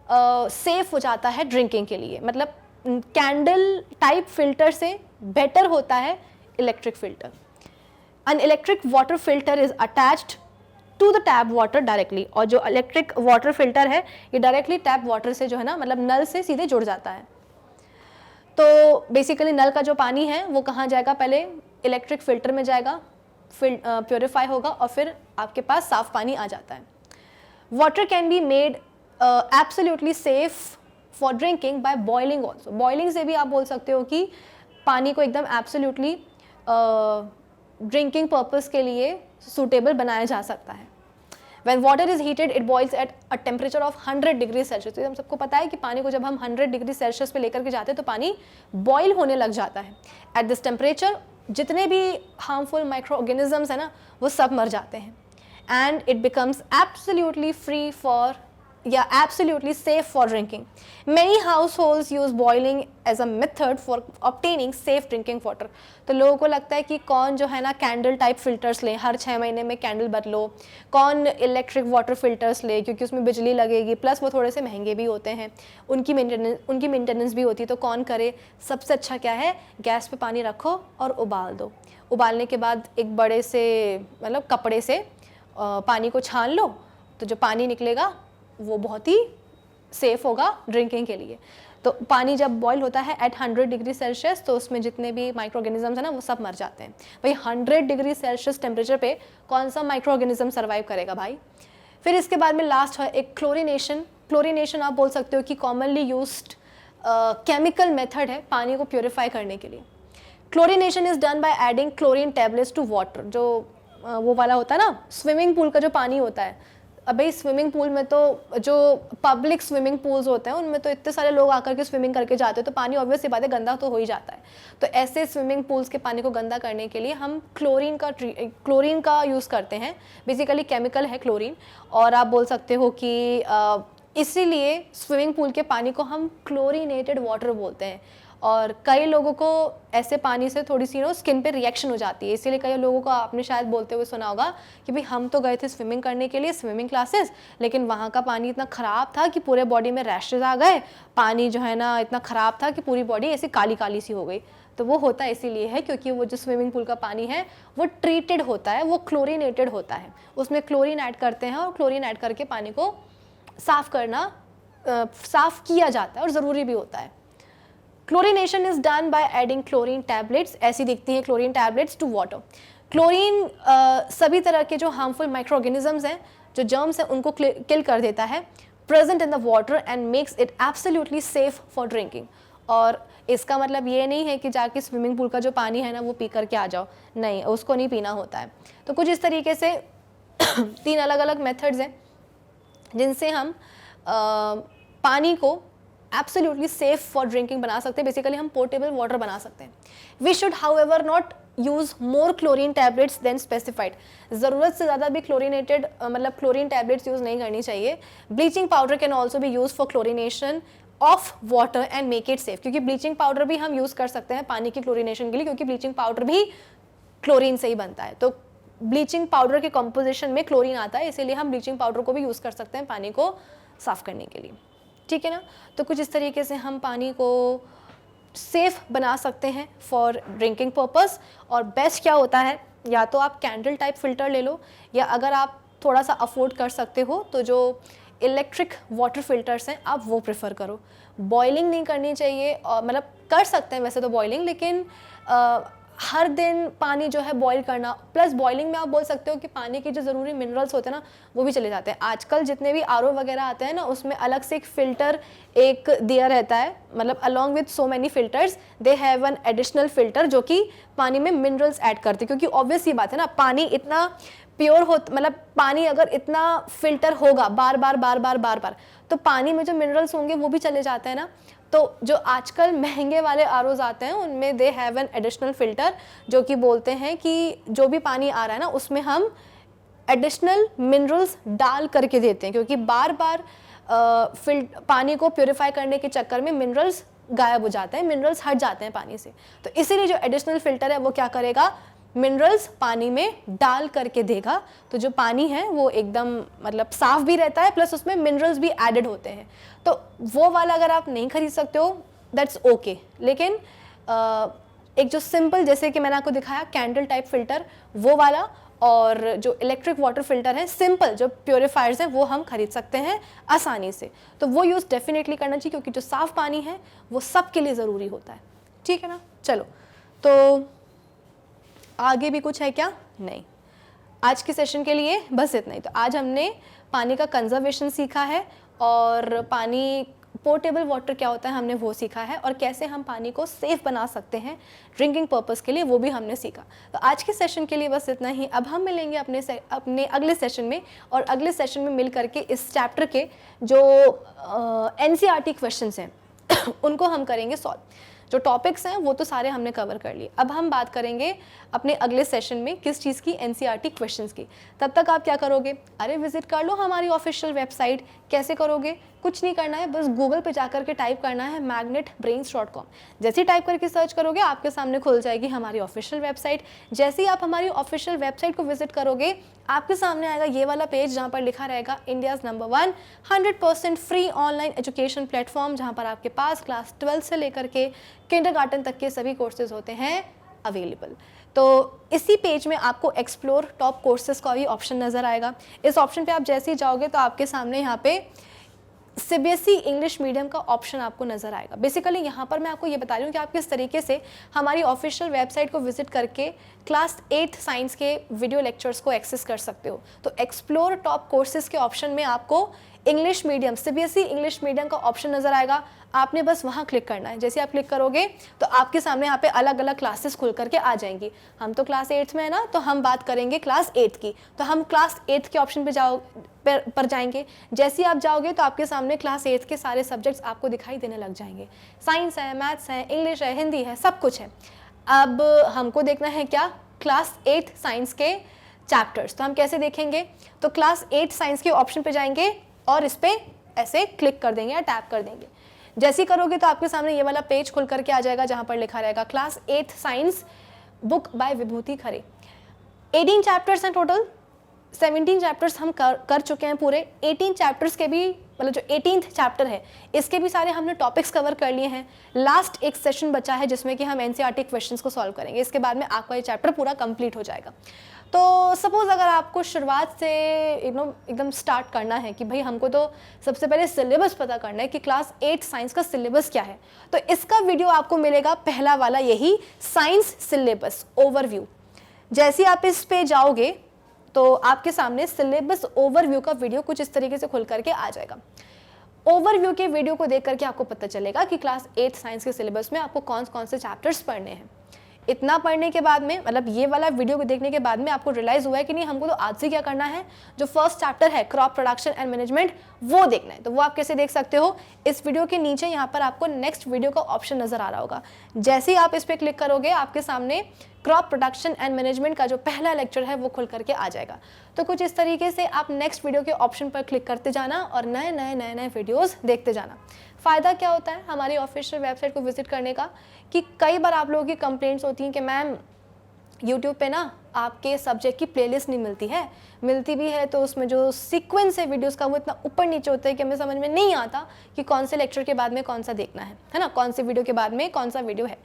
सेफ हो जाता है ड्रिंकिंग के लिए। मतलब कैंडल टाइप फिल्टर से बेटर होता है electric filter. An electric water filter is attached to the tap water directly, और जो इलेक्ट्रिक वाटर फिल्टर है ये डायरेक्टली टैप वाटर से जो है ना, मतलब नल से सीधे जुड़ जाता है। तो बेसिकली नल का जो पानी है वो कहाँ जाएगा, पहले इलेक्ट्रिक फिल्टर में जाएगा, प्योरीफाई होगा और फिर आपके पास साफ पानी आ जाता है। Water can be made absolutely safe for drinking by boiling also. Boiling से भी आप बोल सकते हो कि पानी को एकदम एब्सोल्युटली ड्रिंकिंग पर्पस के लिए सूटेबल बनाया जा सकता है। When water is heated, it boils at a temperature of 100 degree Celsius. तो हम सबको पता है कि पानी को जब हम 100 डिग्री सेल्सियस पे लेकर के जाते हैं तो पानी बॉयल होने लग जाता है। एट दिस टेम्परेचर जितने भी हार्मफुल माइक्रो ऑर्गेनिजम्स है ना, वो सब मर जाते हैं, and it becomes absolutely free for या absolutely safe for drinking. Many households use boiling as a method for obtaining safe drinking water. तो लोगों को लगता है कि कौन जो है ना कैंडल टाइप फिल्टर्स ले, हर 6 महीने में कैंडल बदलो, कौन इलेक्ट्रिक वाटर फिल्टर्स ले क्योंकि उसमें बिजली लगेगी, प्लस वो थोड़े से महंगे भी होते हैं, उनकी मेंटेनेंस भी होती है, तो कौन करे। सबसे अच्छा क्या है, गैस पे पानी रखो और उबाल दो। उबालने के बाद एक बड़े से मतलब कपड़े से पानी को छान लो, तो जो पानी निकलेगा वो बहुत ही सेफ होगा ड्रिंकिंग के लिए। तो पानी जब बॉईल होता है एट 100 डिग्री सेल्सियस, तो उसमें जितने भी माइक्रो ऑर्गेनिजम्स हैं ना वो सब मर जाते हैं। भाई 100 डिग्री सेल्सियस टेम्परेचर पे कौन सा माइक्रो ऑर्गेनिज्म सर्वाइव करेगा भाई। फिर इसके बाद में लास्ट है एक क्लोरीनेशन। क्लोरीनेशन आप बोल सकते हो कि कॉमनली यूज्ड केमिकल मेथड है पानी को प्योरीफाई करने के लिए। Chlorination is done by adding chlorine tablets to water. जो वो वाला होता है ना स्विमिंग पूल का जो पानी होता है, अबे स्विमिंग पूल में तो जो पब्लिक स्विमिंग पूल्स होते हैं उनमें तो इतने सारे लोग आकर के स्विमिंग करके जाते हैं, तो पानी ऑब्वियस सी बात है गंदा तो हो ही जाता है। तो ऐसे स्विमिंग पूल्स के पानी को गंदा करने के लिए हम क्लोरीन का यूज़ करते हैं। बेसिकली केमिकल है क्लोरीन, और आप बोल सकते हो कि इसीलिए स्विमिंग पूल के पानी को हम क्लोरीनेटेड वाटर बोलते हैं। और कई लोगों को ऐसे पानी से थोड़ी सी स्किन पे रिएक्शन हो जाती है, इसीलिए कई लोगों को आपने शायद बोलते हुए सुना होगा कि भाई हम तो गए थे स्विमिंग करने के लिए स्विमिंग क्लासेस, लेकिन वहाँ का पानी इतना ख़राब था कि पूरे बॉडी में रैशेज आ गए, पानी जो है ना इतना ख़राब था कि पूरी बॉडी ऐसी काली काली सी हो गई। तो वो होता इसीलिए है क्योंकि वो जो स्विमिंग पूल का पानी है वो ट्रीटेड होता है, वो क्लोरीनेटेड होता है, उसमें क्लोरीन ऐड करते हैं और क्लोरीन ऐड करके पानी को साफ़ किया जाता है और ज़रूरी भी होता है। Chlorination is done by adding chlorine tablets, ऐसी दिखती हैं chlorine tablets to water. Chlorine सभी तरह के जो हार्मफुल माइक्रो ऑर्गेनिजम्स हैं, जो जर्म्स हैं, उनको किल कर देता है present in the water and makes it absolutely safe for drinking. और इसका मतलब ये नहीं है कि जाके स्विमिंग पूल का जो पानी है ना वो पी करके आ जाओ, नहीं, उसको नहीं पीना होता है। तो कुछ इस तरीके से 3 अलग अलग मेथड्स हैं जिनसे हम पानी को एब्सोल्युटली सेफ फॉर ड्रिंकिंग बना सकते हैं। बेसिकली हम पोर्टेबल वाटर बना सकते हैं। We should however not use more chlorine tablets than specified. ज़रूरत से ज़्यादा भी क्लोरीनेटेड मतलब क्लोरीन टैबलेट्स यूज़ नहीं करनी चाहिए। Bleaching powder can also be use for chlorination of water and make it safe, क्योंकि ब्लीचिंग पाउडर भी हम यूज़ कर सकते हैं पानी की क्लोरीनेशन के लिए, क्योंकि ब्लीचिंग पाउडर भी क्लोरीन से ही बनता है। तो ब्लीचिंग पाउडर के कंपोजिशन में क्लोरीन आता है, इसीलिए हम ब्लीचिंग पाउडर को भी यूज़ कर सकते हैं पानी को साफ़ करने के लिए, ठीक है ना। तो कुछ इस तरीके से हम पानी को सेफ बना सकते हैं फॉर ड्रिंकिंग पर्पस। और बेस्ट क्या होता है, या तो आप कैंडल टाइप फिल्टर ले लो, या अगर आप थोड़ा सा अफोर्ड कर सकते हो तो जो इलेक्ट्रिक वाटर फिल्टर्स हैं आप वो प्रेफर करो। बॉइलिंग नहीं करनी चाहिए, और मतलब कर सकते हैं वैसे तो बॉइलिंग, लेकिन हर दिन पानी जो है बॉईल करना, प्लस बॉइलिंग में आप बोल सकते हो कि पानी के जो ज़रूरी मिनरल्स होते हैं ना वो भी चले जाते हैं। आजकल जितने भी आरओ वगैरह आते हैं ना उसमें अलग से एक फ़िल्टर एक दिया रहता है, मतलब along with so many filters they have an additional filter जो कि पानी में मिनरल्स ऐड करते हैं। क्योंकि ऑब्वियस ये बात है ना, पानी इतना प्योर हो, मतलब पानी अगर इतना फ़िल्टर होगा बार बार तो पानी में जो मिनरल्स होंगे वो भी चले जाते हैं ना। तो जो आजकल महंगे वाले आरओज़ आते हैं उनमें they have an additional filter जो कि बोलते हैं कि जो भी पानी आ रहा है ना उसमें हम एडिशनल मिनरल्स डाल करके देते हैं, क्योंकि बार बार पानी को प्योरीफाई करने के चक्कर में मिनरल्स गायब हो जाते हैं, मिनरल्स हट जाते हैं पानी से। तो इसीलिए जो एडिशनल फ़िल्टर है वो क्या करेगा, मिनरल्स पानी में डाल करके देगा। तो जो पानी है वो एकदम मतलब साफ़ भी रहता है, प्लस उसमें मिनरल्स भी एडेड होते हैं। तो वो वाला अगर आप नहीं खरीद सकते हो दैट्स ओके, लेकिन एक जो सिंपल, जैसे कि मैंने आपको दिखाया कैंडल टाइप फिल्टर, वो वाला, और जो इलेक्ट्रिक वाटर फिल्टर है सिंपल जो प्योरीफायर्स हैं वो हम खरीद सकते हैं आसानी से। तो वो यूज़ डेफिनेटली करना चाहिए, क्योंकि जो साफ़ पानी है वो सबके लिए ज़रूरी होता है, ठीक है ना। चलो, तो आगे भी कुछ है क्या? नहीं, आज के सेशन के लिए बस इतना ही। तो आज हमने पानी का कंजर्वेशन सीखा है, और पानी पोर्टेबल वाटर क्या होता है हमने वो सीखा है, और कैसे हम पानी को सेफ बना सकते हैं ड्रिंकिंग पर्पस के लिए वो भी हमने सीखा। तो आज के सेशन के लिए बस इतना ही। अब हम मिलेंगे अपने अगले सेशन में, और अगले सेशन में मिल करके इस चैप्टर के जो NCERT क्वेश्चंस हैं उनको हम करेंगे सॉल्व। जो टॉपिक्स हैं वो तो सारे हमने कवर कर लिए। अब हम बात करेंगे अपने अगले सेशन में किस चीज़ की, एनसीईआरटी क्वेश्चंस की। तब तक आप क्या करोगे, अरे विजिट कर लो हमारी ऑफिशियल वेबसाइट। कैसे करोगे, कुछ नहीं करना है, बस गूगल पे जाकर के टाइप करना है magnetbrains.com। जैसे ही टाइप करके सर्च करोगे आपके सामने खुल जाएगी हमारी ऑफिशियल वेबसाइट। जैसे ही आप हमारी ऑफिशियल वेबसाइट को विजिट करोगे आपके सामने आएगा ये वाला पेज जहाँ पर लिखा रहेगा India's number 1 100% free online education platform, जहाँ पर आपके पास क्लास 12 से लेकर के किंडरगार्टन तक के सभी कोर्सेज होते हैं अवेलेबल। तो इसी पेज में आपको एक्सप्लोर टॉप कोर्सेज का भी ऑप्शन नज़र आएगा। इस ऑप्शन पे आप जैसे ही जाओगे तो आपके सामने यहाँ पे सीबीएसई इंग्लिश मीडियम का ऑप्शन आपको नज़र आएगा। बेसिकली यहाँ पर मैं आपको ये बता रही हूँ कि आप किस तरीके से हमारी ऑफिशियल वेबसाइट को विजिट करके क्लास 8 साइंस के वीडियो लेक्चर्स को एक्सेस कर सकते हो। तो एक्सप्लोर टॉप कोर्सेज के ऑप्शन में आपको English medium, CBSE English medium का ऑप्शन नज़र आएगा। आपने बस वहाँ क्लिक करना है। जैसे आप क्लिक करोगे तो आपके सामने यहाँ पे अलग अलग क्लासेस खुल करके आ जाएंगी। हम तो क्लास 8 में है ना, तो हम बात करेंगे क्लास 8 की। तो हम क्लास 8 के ऑप्शन पर जाएंगे। जैसे ही आप जाओगे तो आपके सामने क्लास 8 के सारे सब्जेक्ट्स आपको दिखाई देने लग जाएंगे। साइंस है, मैथ्स है, इंग्लिश है, हिंदी है, सब कुछ है। अब हमको देखना है क्या, क्लास 8 साइंस के चैप्टर्स। तो हम कैसे देखेंगे, तो क्लास 8 साइंस के ऑप्शन पे जाएंगे और इस पर ऐसे क्लिक कर देंगे या टैप कर देंगे। जैसे ही करोगे तो आपके सामने ये वाला पेज खुल करके आ जाएगा जहाँ पर लिखा रहेगा class 8 science book by Vibhuti Khare. 18 chapters हैं टोटल, 17 चैप्टर्स हम कर चुके हैं पूरे। 18 चैप्टर्स के भी, मतलब जो 18th चैप्टर है इसके भी सारे हमने टॉपिक्स कवर कर लिए हैं। लास्ट एक सेशन बचा है जिसमें कि हम एनसीईआरटी क्वेश्चंस को सॉल्व करेंगे। इसके बाद में आपका ये चैप्टर पूरा कंप्लीट हो जाएगा। तो सपोज अगर आपको शुरुआत से एकदम स्टार्ट करना है कि भाई हमको तो सबसे पहले सिलेबस पता करना है कि क्लास 8 साइंस का सिलेबस क्या है, तो इसका वीडियो आपको मिलेगा पहला वाला, यही साइंस सिलेबस ओवरव्यू। जैसे आप इस पे जाओगे तो आपके सामने सिलेबस ओवरव्यू का वीडियो कुछ इस तरीके से खुल करके आ जाएगा। ओवरव्यू के वीडियो को देख करके आपको पता चलेगा कि क्लास 8 साइंस के सिलेबस में आपको कौन कौन से चैप्टर्स पढ़ने हैं। इतना पढ़ने के बाद में, मतलब ये वाला वीडियो को देखने के बाद में आपको रियलाइज हुआ है कि नहीं, हमको तो आज से क्या करना है, जो फर्स्ट चैप्टर है क्रॉप प्रोडक्शन एंड मैनेजमेंट, वो देखना है। तो वो आप कैसे देख सकते हो, इस वीडियो के नीचे यहाँ पर आपको नेक्स्ट वीडियो का ऑप्शन नजर आ रहा होगा। जैसे ही आप इस पर क्लिक करोगे आपके सामने क्रॉप प्रोडक्शन एंड मैनेजमेंट का जो पहला लेक्चर है वो खुल करके आ जाएगा। तो कुछ इस तरीके से आप नेक्स्ट वीडियो के ऑप्शन पर क्लिक करते जाना और नए नए वीडियोस देखते जाना। फ़ायदा क्या होता है हमारी ऑफिशियल वेबसाइट को विजिट करने का, कि कई बार आप लोगों की कंप्लेंट्स होती हैं कि मैम यूट्यूब पे ना आपके सब्जेक्ट की प्लेलिस्ट नहीं मिलती है, मिलती भी है तो उसमें जो सीक्वेंस है वीडियोस का वो इतना ऊपर नीचे होता है कि हमें समझ में नहीं आता कि कौन से लेक्चर के बाद में कौन सा देखना है ना, कौन से वीडियो के बाद में कौन सा वीडियो है।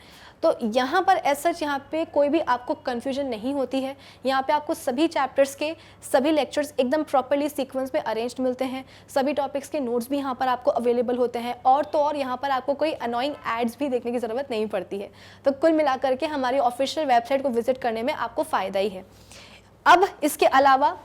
तो यहाँ पर एज सच यहाँ पे कोई भी आपको कन्फ्यूजन नहीं होती है। यहाँ पे आपको सभी चैप्टर्स के सभी लेक्चर्स एकदम प्रॉपरली सीक्वेंस में अरेंज्ड मिलते हैं। सभी टॉपिक्स के नोट्स भी यहाँ पर आपको अवेलेबल होते हैं, और तो और यहाँ पर आपको कोई अनोइंग एड्स भी देखने की ज़रूरत नहीं पड़ती है। तो कुल मिलाकर के हमारी ऑफिशियल वेबसाइट को विजिट करने में आपको फ़ायदा ही है। अब इसके अलावा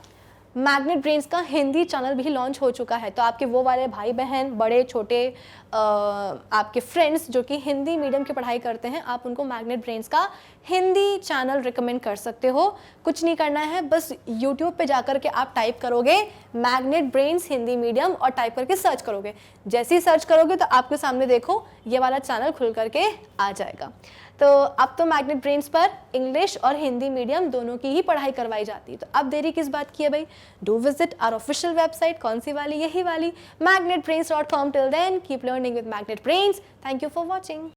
मैग्नेट ब्रेन्स का हिंदी चैनल भी लॉन्च हो चुका है। तो आपके वो वाले भाई बहन, बड़े छोटे आपके फ्रेंड्स जो कि हिंदी मीडियम की पढ़ाई करते हैं, आप उनको मैग्नेट ब्रेन्स का हिंदी चैनल रिकमेंड कर सकते हो। कुछ नहीं करना है, बस यूट्यूब पे जाकर के आप टाइप करोगे मैग्नेट ब्रेन्स हिंदी मीडियम और टाइप करके सर्च करोगे। जैसे ही सर्च करोगे तो आपके सामने देखो ये वाला चैनल खुल करके आ जाएगा। तो अब तो मैग्नेट ब्रेन्स पर इंग्लिश और हिंदी मीडियम दोनों की ही पढ़ाई करवाई जाती है। तो अब देरी किस बात की है भाई, do visit our official website. कौन सी वाली, यही वाली magnetbrains.com। Till then keep learning with Magnet Brains. Thank you for watching.